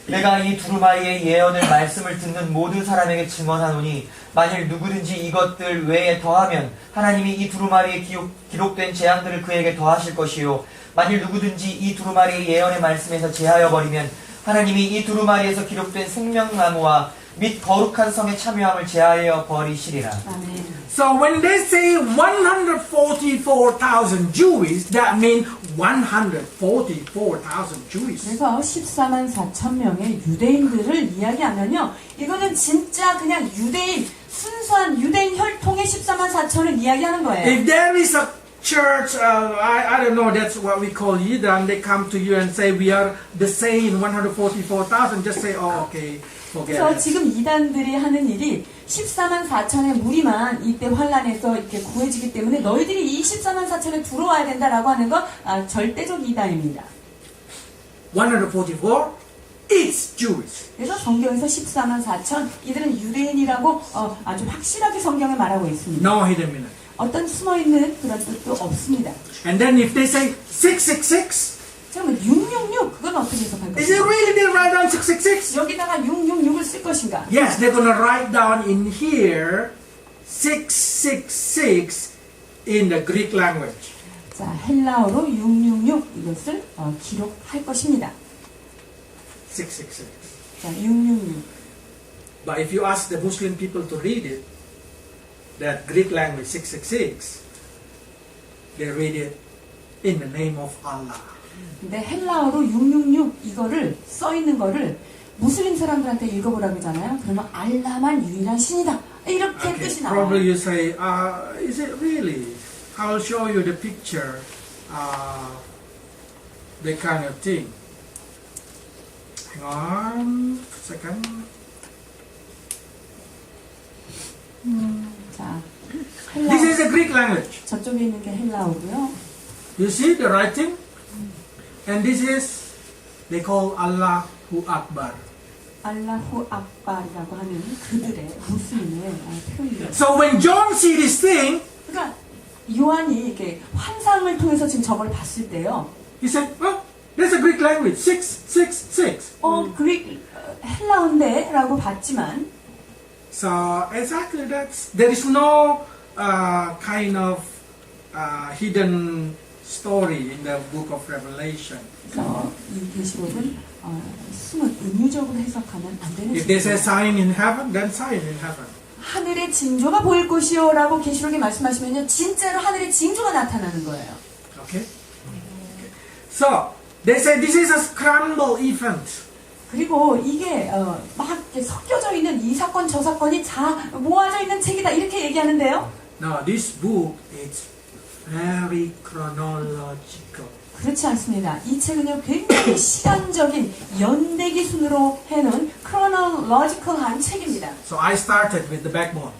내가 이 두루마리의 예언을 말씀을 듣는 모든 사람에게 증언하노니 만일 누구든지 이것들 외에 더하면 하나님이 이 두루마리에 기록된 재앙들을 그에게 더하실 것이요 만일 누구든지 이 두루마리의 예언의 말씀에서 제하여 버리면 하나님이 이 두루마리에서 기록된 생명나무와 및 거룩한 성에 참여함을 제하여 버리시리라. 아멘. So when they say 144,000 Jews, that means 144,000 Jews. 그래서 14만 4천 명의 유대인들을 이야기하면요. 이거는 진짜 그냥 유대인, 순수한 유대인 혈통의 14만 4천을 이야기하는 거예요. If there is a church, I don't know, that's what we call Yidan, they come to you and say we are the same 144,000, just say, oh, okay, forget 그래서 it. 지금 이단들이 하는 일이 14만 4천의 무리만 이때 환란에서 이렇게 구해지기 때문에 너희들이 이 14만 4천에 들어와야 된다라고 하는 건 절대적 이단입니다. 144, it's Jewish. 그래서 성경에서 14만 4천 이들은 유대인이라고 아주 확실하게 성경에 말하고 있습니다. No hidden meaning. 어떤 숨어있는 그런 뜻도 없습니다. And then if they say 666, 그러면 666 그건 어떻게 해석할 is it 것인가? really they write down 666? 여기다가 666을 쓸 것인가? Yes, they're gonna write down in here 666 in the Greek language. 자, 헬라어로 666 이것을 기록할 것입니다. 666. 자, 666. But if you ask the Muslim people to read it, that Greek language 666, they read it in the name of Allah. 근데 헬라어로 666 이거를 써 있는 거를 무슬림 사람들한테 읽어보라고 하잖아요. 그러면 알라만 유일한 신이다. 이렇게 Okay, 뜻이 probably 나와요. you say, is it really? I'll show you the picture, that kind of thing. Hang on a second. 자, This 헬라어 is a Greek language. 저쪽에 있는 게 헬라어고요. You see the writing? And this is, they call Allahu Akbar. 알라후 악발이라고 하는 그들의 무슬림의 표현이에요. So when John see this thing, 그러니까 요한이 이렇게 환상을 통해서 지금 저걸 봤을 때요. he said, oh, that's a Greek language, 666. 그릭 헬라어인데 라고 봤지만 So exactly there is no kind of hidden story in the book of Revelation. 그래서 이 계시록은 숨은 은유적으로 해석하면 안 되는 If they say 것입니다. sign in heaven, then sign in heaven. 하늘의 징조가 보일 것이요 라고 계시록에 말씀하시면요 진짜로 하늘의 징조가 나타나는 거예요. Okay? So they say this is a scramble event. 그리고 이게 막 이렇게 섞여져 있는 이 사건 저 사건이 다 모아져 있는 책이다 이렇게 얘기하는데요. Now this book is very chronological. 그렇지 않습니다. 이 책은요 굉장히 시간적인 연대기 순으로 해놓은 chronological한 책입니다. So I started with the backbone.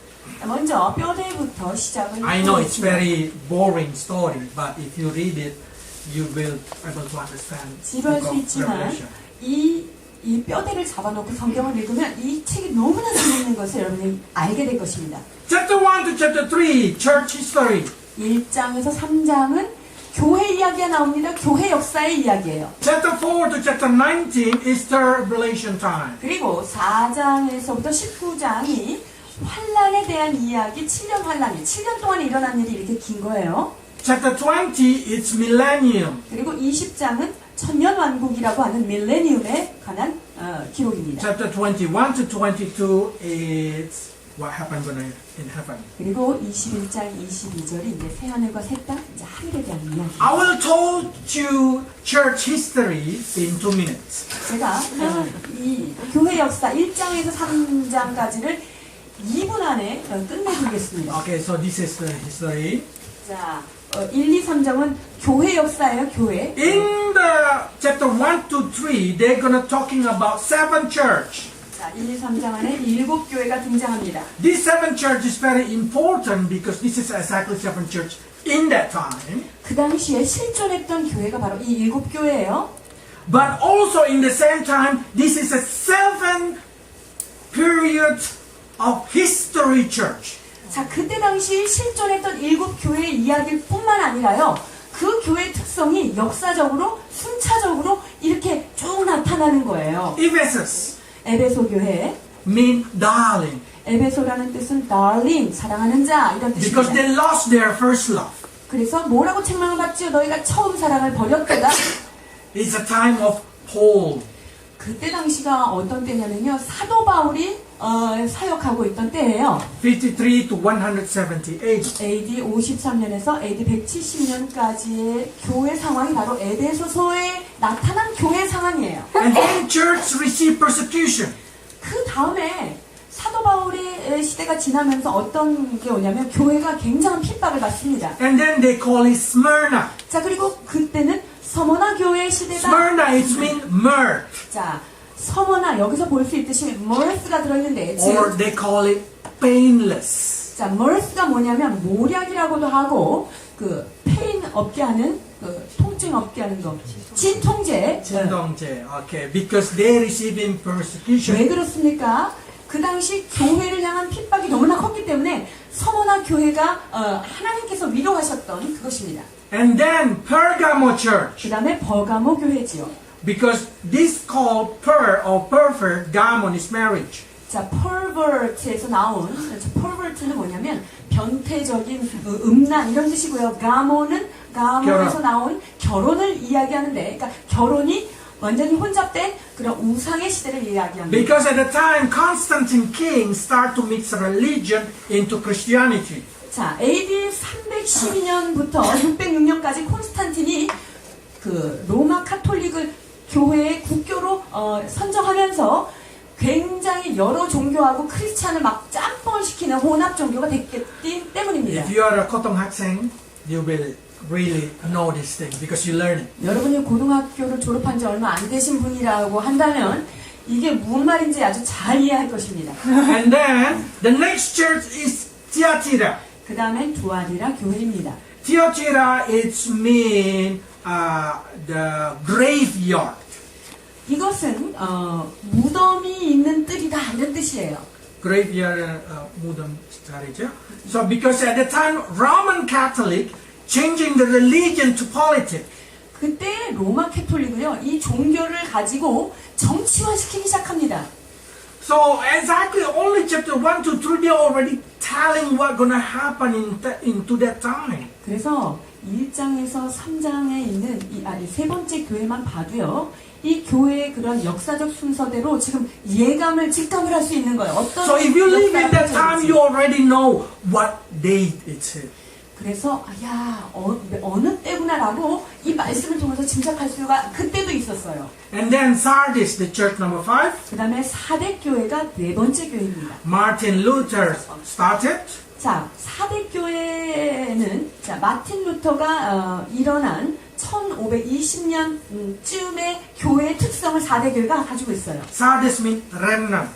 먼저 뼈대부터 시작을 I know it's 해보겠습니다. very boring story, but if you read it, you will able to understand the 지루할 book 수 of 있지만 Revelation. 이 뼈대를 잡아놓고 성경을 읽으면 이 책이 너무나 재밌는 것을 여러분이 알게 될 것입니다. Chapter 1 to chapter 3, church history. 1장에서 3장은 교회 이야기가 나옵니다. 교회 역사의 이야기예요. Chapter 4 to chapter 19 is tribulation time. 그리고 4장에서부터 19장이 환란에 대한 이야기, 7년 환란이 7년 동안 일어난 일이 이렇게 긴 거예요. Chapter 20 is millennium. 그리고 20장은 천년 왕국이라고 하는 밀레니움에 관한 기록입니다. Chapter 21 to 22 is what happened when in heaven. 그리고 21장, 22절이 이제 새하늘과 새 땅, 이제 하늘에 대한 이야기. I will told you church history in 2 minutes. 제가 이 교회 역사 1장에서 3장까지를 2분 안에 끝내주겠습니다. Okay, so this is the history. 자, 1, 2, 3장은 교회 역사예요, 교회. In the chapter 1 to 3, they're gonna talking about 7 church. 자, 1, 2, 3장 안에 7교회가 등장합니다. This 7 church is very important because this is exactly 7 church in that time. 그 당시에 실존했던 교회가 바로 이 7교회예요. But also in the same time, this is a 7 period of history church. 자, 그때 당시 실존했던 7교회의 이야기일 뿐만 아니라요. 그 교회의 특성이 역사적으로, 순차적으로 이렇게 쭉 나타나는 거예요. Ephesus 에베소 교회. mean darling 에베소라는 뜻은 darling, 사랑하는 자 이런 because 뜻입니다. they lost their first love. 그래서 뭐라고 책망을 받지요? 너희가 처음 사랑을 버렸다가 It's a time of Paul. 그때 당시가 어떤 때냐면요. 사도 바울이 사역하고 있던 때예요. 53 to 170 AD. AD 53년에서 AD 170년까지의 교회 상황이 바로 에베소서에 나타난 교회 상황이에요. And then church received persecution. 그 다음에 사도 바울의 시대가 지나면서 어떤 게 오냐면 교회가 굉장한 핍박을 받습니다. And then they call it Smyrna. 자, 그리고 그때는 서머나 교회 시대가 Smyrna, it means mirth. 자, 서머나 여기서 볼 수 있듯이 mirth가 들어있는데 Or 즉, they call it painless. 자, mirth가 뭐냐면 모략이라고도 하고 그 페인 없게 하는 그 통증 없게 하는 거 진통제. 진동제. Okay, because they receiving persecution. 왜 그렇습니까? 그 당시 교회를 향한 핍박이 너무나 컸기 때문에 서머나 교회가 하나님께서 위로하셨던 그것입니다. And then Pergamo church. 그 다음에 버가모 교회지요. Because this called or pervert, gamon is marriage. 자, pervert에서 나온, pervert는 뭐냐면 변태적인 음란 이런 뜻이고요. 가모는 가모에서 결혼. 나온 결혼을 이야기하는데, 그러니까 결혼이 완전히 혼잡된 그런 우상의 시대를 이야기합니다. Because at the time Constantine king start to mix religion into Christianity. 자, AD 312년부터 606년까지 콘스탄틴이 그 로마 카톨릭을 교회의 국교로 선정하면서 굉장히 여러 종교하고 크리스찬을 막 짬뽕을 시키는 혼합 종교가 됐기 때문입니다. If you are a 고등학생, you will really know this thing because you learn it. 여러분이 고등학교를 졸업한 지 얼마 안 되신 분이라고 한다면 이게 무슨 말인지 아주 잘 이해할 것입니다. And then the next church is Thyatira. 그 다음엔 두아디라 교회입니다. Thyatira it mean the graveyard. 이것은 무덤이 있는 뜰이다 이런 뜻이에요. Graveyard 무덤 자리죠. So because at the time Roman Catholic changing the religion to politics. 그때 로마 캐톨릭은요 이 종교를 가지고 정치화시키기 시작합니다. So exactly only chapter 1 to 3 they're already telling what's gonna happen into that time. 그래서 1장에서 3장에 있는 이 세 번째 교회만 봐도요. 이 교회의 그런 역사적 순서대로 지금 예감을 직감을 할 수 있는 거예요. 어떤 So if you live in that 역사가 time, 펼쳐질지. you already know what date it's in. 그래서 어느 때구나라고 이 말씀을 통해서 짐작할 수가 그때도 있었어요. And then Sardis, the church number 5, 그 다음에 사대 교회가 네 번째 교회입니다. Martin Luther started. 자, 사대 교회는 자 마틴 루터가 일어난 1520년쯤의 교회의 특성을 사대 교회가 가지고 있어요. Sardis means remnant.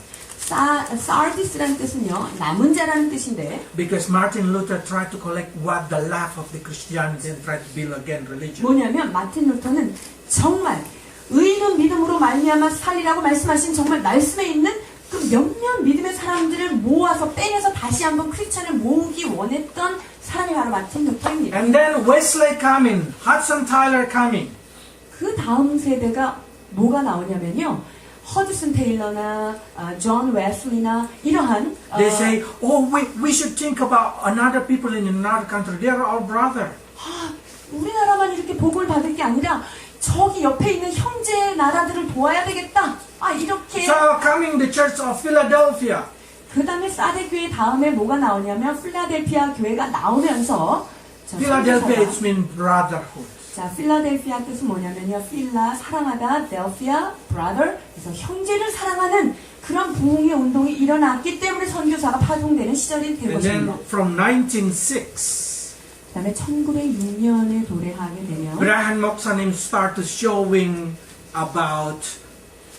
사르디스라는 뜻은요 남은 자라는 뜻인데 Because Martin Luther tried to collect what the left of the Christianity and tried to build again religion. 뭐냐면 마틴 루터는 정말 의는 믿음으로 말미암아 살리라고 말씀하신 정말 말씀에 있는 그 몇몇 믿음의 사람들을 모아서 빼내서 다시 한번 크리스찬을 모으기 원했던 사람이 바로 마틴 루터입니다. And then Wesley coming, Hudson Taylor coming. 그 다음 세대가 뭐가 나오냐면요. 허드슨 테일러나 존 웨슬리나 이러한 They say, oh, we should think about another people in another country. They are our brother. 우리나라만 이렇게 복을 받을 게 아니라 저기 옆에 있는 형제 나라들을 도와야 되겠다. 이렇게 So coming the church of Philadelphia. 그 다음에 사대 교회 다음에 뭐가 나오냐면 필라델피아 교회가 나오면서 Philadelphia it means brotherhood. 자, 필라델피아 뜻은 뭐냐면요. 필라 사랑하다, 델피아 brother. 그래서 형제를 사랑하는 그런 부흥의 운동이 일어났기 때문에 선교사가 파송되는 시절이 된 And then 것입니다. from 1906, 그 다음에 1906년에 도래하게 되면 Braham Moksanim started showing about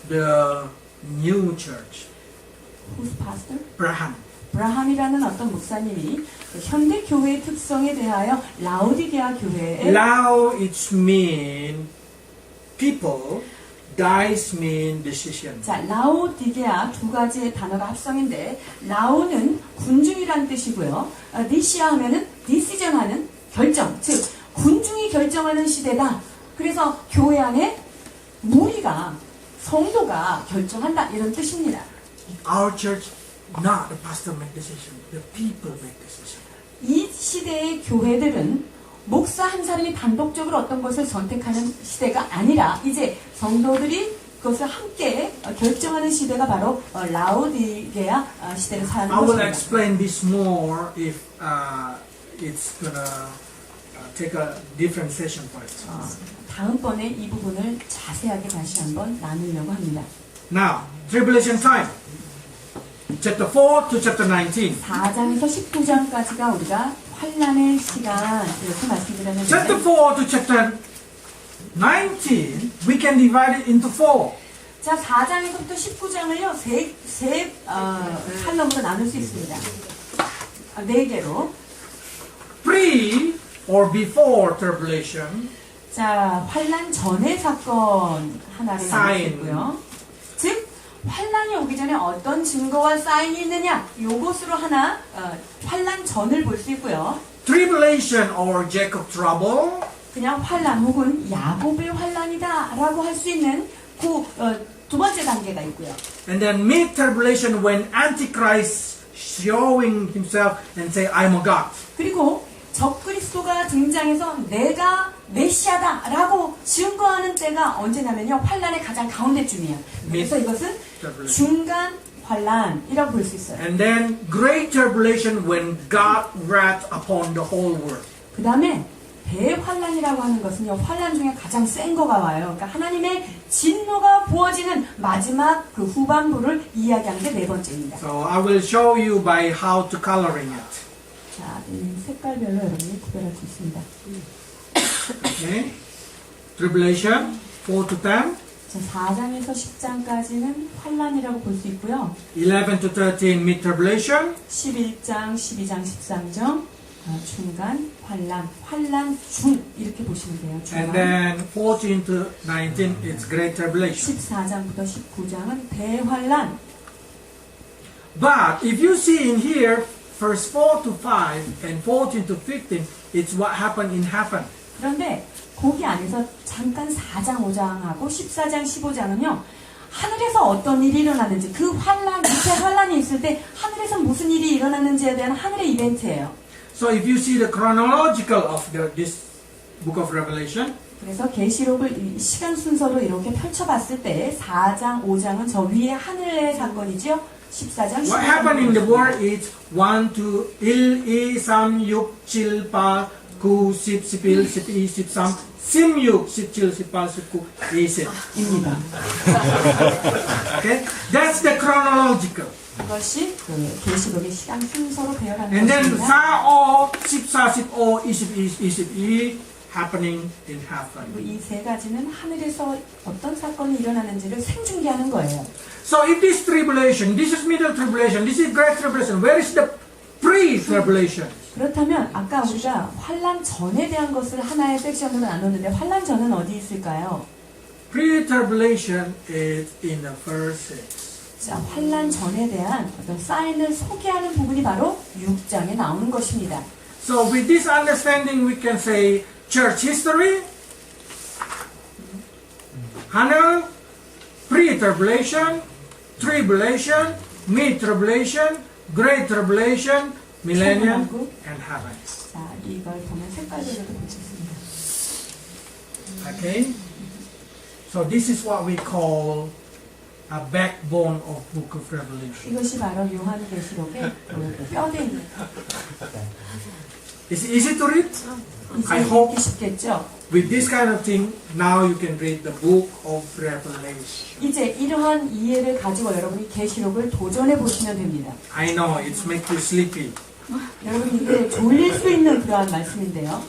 the new church. Who's pastor? Braham. 브라함이라는 어떤 목사님이 현대 교회의 특성에 대하여 라우디게아 교회에 Lao it mean people, dies mean decision. 자, 라오디게아 두 가지의 단어가 합성인데 라오는 군중이라는 뜻이고요. 니시아 하면은 디시전 하는 결정, 즉 군중이 결정하는 시대다. 그래서 교회 안에 무리가 성도가 결정한다 이런 뜻입니다. Our church, not the pastor make decision, the people make decision. 이 시대의 교회들은 목사 한 사람이 단독적으로 어떤 것을 선택하는 시대가 아니라 이제 성도들이 그것을 함께 결정하는 시대가 바로 라오디게아 시대를 사는 I will 것입니다. explain this more if it's gonna take a different session for it. 다음번에 이 부분을 자세하게 다시 한번 나누려고 합니다. Now, tribulation time. Chapter 4 to chapter 19. 4장에서 19장까지가 우리가 환란의 시간 이렇게 말씀드렸는데 Chapter 4 to chapter 19, we can divide it into 4. 자 4장에서부터 19장을요 세 칼럼으로 나눌 수 있습니다. 네 개로. Pre or before tribulation, 자 환란 전의 사건 하나를 나눌 수 사인. 있고요. 즉 환란이 오기 전에 어떤 증거와 사인이 있느냐 요것으로 하나 환란 전을 볼 수 있고요. tribulation or Jacob trouble, 그냥 환란 혹은 야곱의 환란이다라고 할 수 있는 그 두 번째 단계가 있고요. and then mid tribulation when Antichrist showing himself and say, I'm a God. 그리고 적그리스도가 등장해서 내가 메시아다라고 증거하는 때가 언제냐면요. 환란의 가장 가운데쯤이에요. 그래서 이것은 중간 환란이라고 볼 수 있어요. And then great tribulation when God wrath upon the whole world. 그 다음에 대환란이라고 하는 것은요. 환란 중에 가장 센 거가 와요. 그러니까 하나님의 진노가 부어지는 마지막 그 후반부를 이야기하는 게 네 번째입니다. So I will show you by how to coloring it. 자, 이 색깔별로 여러분이 구별할 수 있습니다. Okay? Tribulation 4 to 10, 자, 4장에서 10장까지는 환란이라고 볼 수 있고요. 11 to 13 mid tribulation, 11장, 12장, 13장 중간 환란, 환란 중 이렇게 보시면 돼요. and 중간. then 14 to 19 it's great tribulation. 14장부터 19장은 대환란. But if you see in here verse 4 to 5 and 14 to 15, it's what happened in heaven. 그런데 거기 안에서 잠깐 4장, 5장하고 14장, 15장은요. 하늘에서 어떤 일이 일어났는지 그 환란, 밑에 환란이 있을 때 하늘에서 무슨 일이 일어났는지에 대한 하늘의 이벤트예요. So if you see the chronological of this book of Revelation, 그래서 계시록을 이 시간 순서로 이렇게 펼쳐봤을 때 4장, 5장은 저 위에 하늘의 사건이죠. 14장, 15장. what happened in the world is 1, 2, 1, 2, 3, 6, 7, 8, 9, 10, 11, 12, 13, 16, 17, 18, 19, 20. 입니다. Okay? That's the chronological. 그것이 그 계시록의 시간 순서로 배열하는 And then 것입니다. 4, 5, 14, 15, 22, 22 happening in heaven. 이 세 가지는 하늘에서 어떤 사건이 일어나는지를 생중계하는 거예요. So if this tribulation, this is middle tribulation, this is great tribulation, where is the pre-tribulation? 그렇다면 아까 우리가 환란 전에 대한 것을 하나의 섹션으로 나눴는데 환란 전은 어디 있을까요? Pre-tribulation is in the verse 6. 자, 환란 전에 대한 어떤 사인을 소개하는 부분이 바로 6장에 나오는 것입니다. So with this understanding, we can say church history, Hannah, pre-tribulation, tribulation, mid-tribulation, great tribulation, millennium, and heaven. 자, 이걸 보면 색깔별로도 볼 수 있습니다. Okay? So this is what we call a backbone of Book of Revelation. 이것이 바로 요한계시록의 그 뼈대 있는 Is it easy to read? 이제 I hope 읽기 쉽겠죠? with this kind of thing, now you can read the book of Revelation. 이제 이러한 이해를 가지고 여러분이 계시록을 도전해 보시면 됩니다. I know it's make you sleepy. 여러분 이게 졸릴 수 있는 그러한 말씀인데요.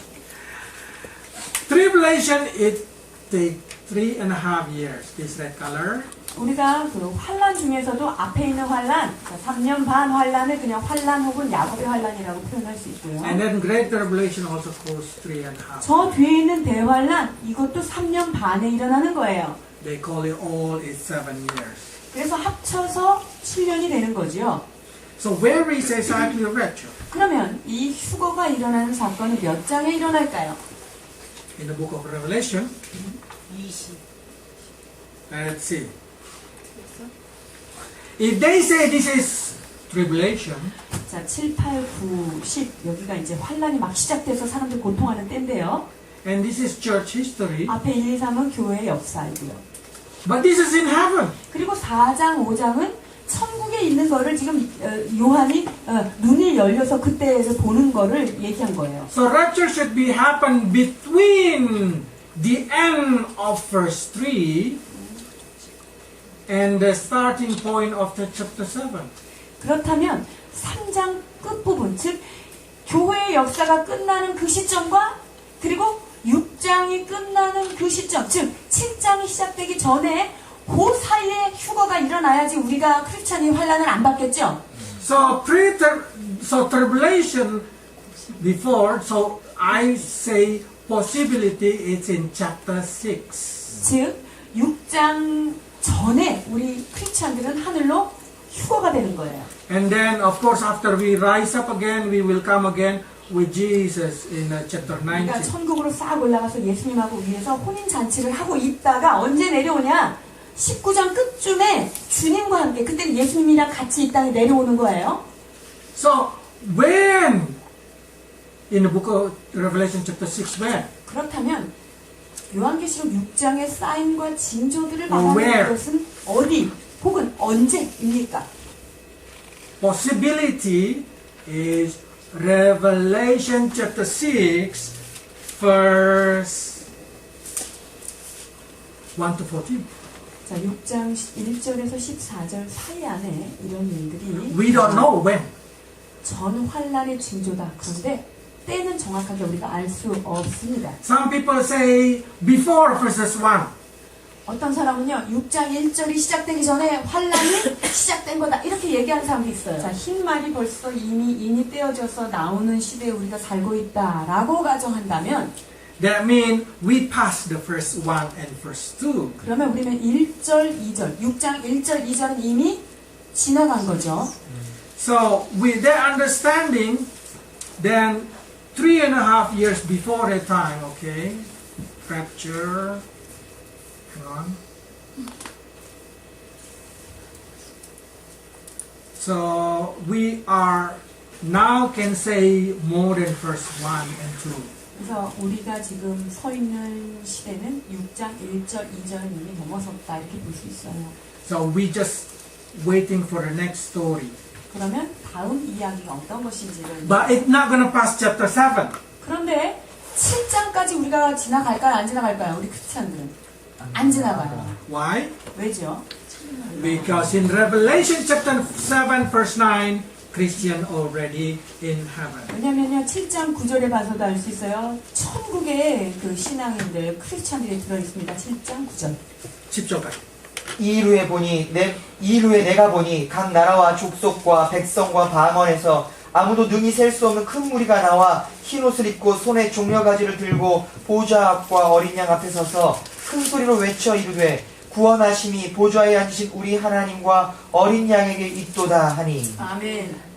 Tribulation, it take 3.5 years. This red color. 우리가 그 환란 중에서도 앞에 있는 환란, 3년 반 환란을 그냥 환란 혹은 야곱의 환란이라고 표현할 수 있고요. And then Great Tribulation also goes 3.5. 저 뒤에 있는 대환란, 이것도 3년 반에 일어나는 거예요. They call it all is 7 years. 그래서 합쳐서 7년이 되는 거죠. So where is exactly the rapture? 그러면 이 휴거가 일어나는 사건은 몇 장에 일어날까요? In the book of Revelation, 20. let's see. If they say this is tribulation, 자, 7, 8, 9, 10 여기가 이제 환란이 막 시작돼서 사람들 고통하는 때인데요. and this is church history, 앞에 1, 2, 3은 교회의 역사이고요. but this is in heaven. 그리고 4장, 5장은 천국에 있는 거를 지금 요한이 눈이 열려서 그때에서 보는 거를 얘기한 거예요. So rapture should be happen between the end of verse 3 and the starting point of the chapter 7. 그렇다면 3장 끝부분, 즉 교회의 역사가 끝나는 그 시점과 그리고 6장이 끝나는 그 시점, 즉 7장이 시작되기 전에 그 사이에 휴거가 일어나야지 우리가 크리스찬이 환란을 안 받겠죠. So tribulation before, so I say possibility is in chapter 6. 즉 6장 전에 우리 크리스찬들은 하늘로 휴거가 되는 거예요. And then of course after we rise up again, we will come again with Jesus in chapter 그러니까 19. 천국으로 싹 올라가서 예수님하고 위에서 혼인 잔치를 하고 있다가 언제 내려오냐? 19장 끝쯤에 주님과 함께 그때는 예수님이랑 같이 이 땅에 내려오는 거예요. So when in the book of Revelation chapter 6 when? 그렇다면 요한계시록 6장의 사인과 징조들을 Where? 말하는 것은 어디 혹은 언제입니까? Possibility is Revelation chapter 6 verse 1 to 14. 자, 6장 1절에서 14절 사이 안에 이런 일들이 We don't know when. 전 환란의 징조다. 그런데 때는 정확하게 우리가 알 수 없습니다. Some people say before verses 1. 어떤 사람은요, 6장 1절이 시작되기 전에 환란이 시작된 거다. 이렇게 얘기하는 사람도 있어요. 자, 흰 말이 벌써 이미 인이 떼어져서 나오는 시대에 우리가 살고 있다라고 가정한다면 That means we passed the first 1 and first 2. 그러면 우리는 1절, 2절, 6장 1절, 2절은 이미 지나간 거죠. So with that understanding, then 3.5 years before that time, okay, rapture, hang on. So we are now can say more than verse 1 and 2. 그래서 우리가 지금 서 있는 시대는 6장 1절, 2절은 이미 넘어섰다. 이렇게 볼 수 있어요. So we just waiting for the next story. 그러면 다음 이야기가 어떤 것인지를 But it's not gonna pass chapter 7. 그런데 7장까지 우리가 지나갈까요? 안 지나갈까요? 우리 크리스찬들은 안 지나가요. Why? 왜죠? Because in Revelation chapter 7 verse 9, Christian already in heaven. 왜냐면요, 7장 9절에 봐서도 알 수 있어요. 천국에 그 신앙인들, 크리스찬들이 들어있습니다. 7장 9절. 10절까지. 이루에 내가 보니 각 나라와 족속과 백성과 방언에서 아무도 능히 셀 수 없는 큰 무리가 나와 흰 옷을 입고 손에 종려가지를 들고 보좌 앞과 어린 양 앞에 서서 큰 소리로 외쳐 이르되 구원하심이 보좌에 앉으신 우리 하나님과 어린 양에게 있도다 하니. 아멘.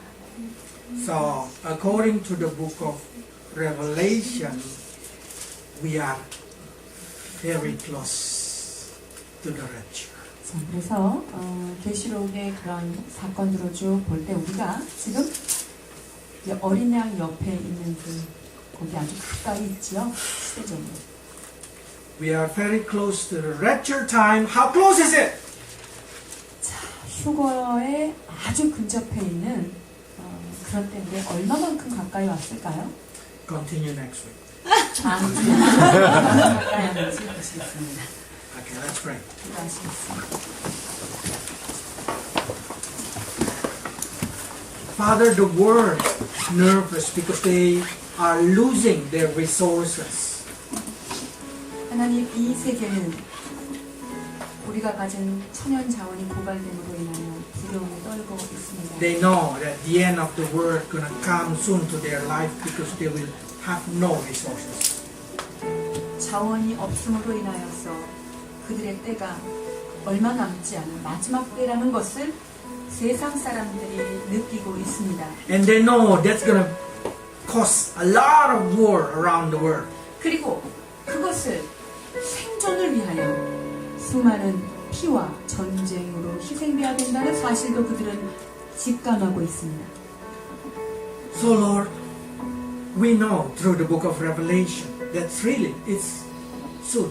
So, according to the book of Revelation, we are very close to the rapture. 자, 그래서 계시록의 그런 사건들을 쭉 볼 때 우리가 지금 이제 어린 양 옆에 있는 그 거기 아주 가까이 있지요. 시대적으로. We are very close to the rapture time. How close is it? 자, 휴거에 아주 근접해 있는 그런 때인데 얼마만큼 가까이 왔을까요? Continue next week. 아니지. 가까이 하는지 보시겠습니다. Okay, let's pray. 기도하시겠습니다. Father, the world nervous because they are losing their resources. 하나님, 이 세계는 우리가 가진 천연 자원이 고갈됨으로 인하여 두려움에 떨고 있습니다. They know that the end of the world gonna come soon to their life because they will have no resources. 자원이 없음으로 인하여서 그들의 때가 얼마 남지 않은 마지막 때라는 것을 세상 사람들이 느끼고 있습니다. And they know that's gonna cause a lot of war around the world. 그리고 그것을 생존을 위하여 수많은 피와 전쟁으로 희생돼야 된다는 사실도 그들은 직감하고 있습니다. So Lord, we know through the book of Revelation that really it's soon.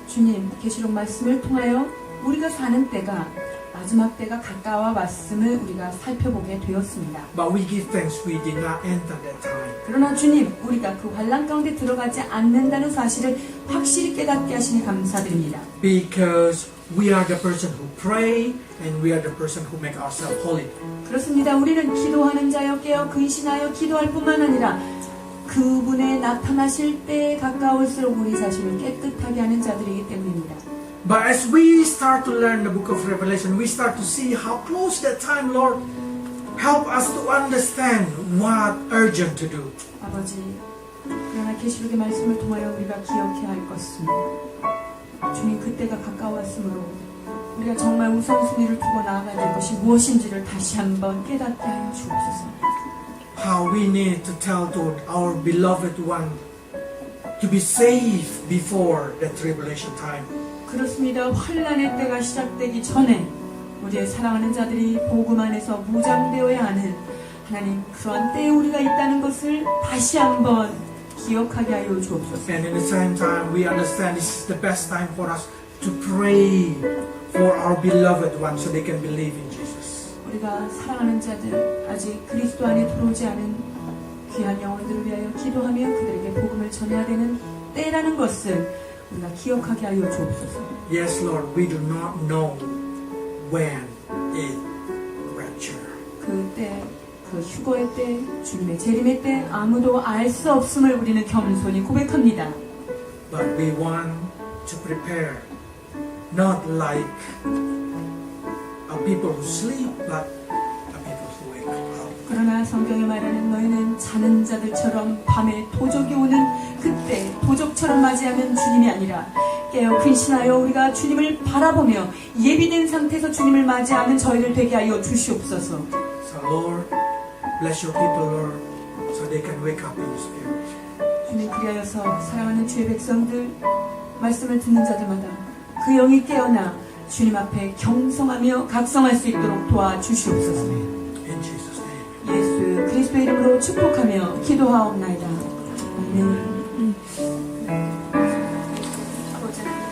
주님, 계시록 말씀을 통하여 우리가 사는 때가 마지막 때가 가까워 왔음을 우리가 살펴보게 되었습니다. But we give thanks we did not enter that time. 그러나 주님, 우리가 그 환난 가운데 들어가지 않는다는 사실을 확실히 깨닫게 하시니 감사드립니다. Because we are the person who pray and we are the person who make ourselves holy. 그렇습니다. 우리는 기도하는 자여 깨어 근신하여 기도할 뿐만 아니라 그분의 나타나실 때에 가까울수록 우리 자신을 깨끗하게 하는 자들이기 때문입니다. But as we start to learn the book of Revelation, we start to see how close that time, Lord. Help us to understand what urgent to do. 아버지, 그러나 계시록의 말씀을 통하여 우리가 기억해야 할 것은 주님 그때가 가까웠으므로 우리가 정말 우선순위를 두고 나아가야 될 것이 무엇인지를 다시 한번 깨닫게 하여 주옵소서. How we need to tell to our beloved one to be safe before the tribulation time. 그렇습니다. 환난의 때가 시작되기 전에 우리의 사랑하는 자들이 복음 안에서 무장되어야 하는 하나님 그러한 때에 우리가 있다는 것을 다시 한번 기억하게 하여 주옵소서. And in the same time, we understand this is the best time for us to pray for our beloved ones so they can believe in Jesus. 우리가 사랑하는 자들 아직 그리스도 안에 들어오지 않은 귀한 영혼들을 위하여 기도하며 그들에게 복음을 전해야 되는 때라는 것을 우리가 기억하게 하여 주옵소서. Yes, Lord, we do not know when it rapture. 그때 그 휴거의 때, 주님의 재림의 때 아무도 알 수 없음을 우리는 겸손히 고백합니다. But we want to prepare, not like a people who sleep, but a people who wake up. 그러나 성경에 말하는 너희는 자는 자들처럼 밤에 도적이 오는 그때 도적처럼 맞이하는 주님이 아니라 깨어 근신하여 우리가 주님을 바라보며 예비된 상태에서 주님을 맞이하는 저희를 되게 하여 주시옵소서. So Lord, bless your people, Lord, so they can wake up in the Spirit. 주님 그리하여서 사랑하는 주의 백성들 말씀을 듣는 자들마다 그 영이 깨어나 주님 앞에 경성하며 각성할 수 있도록 도와주시옵소서. In Jesus' name. 예수 그리스도의 이름으로 축복하며 기도하옵나이다. 아멘. 아버지 하나님,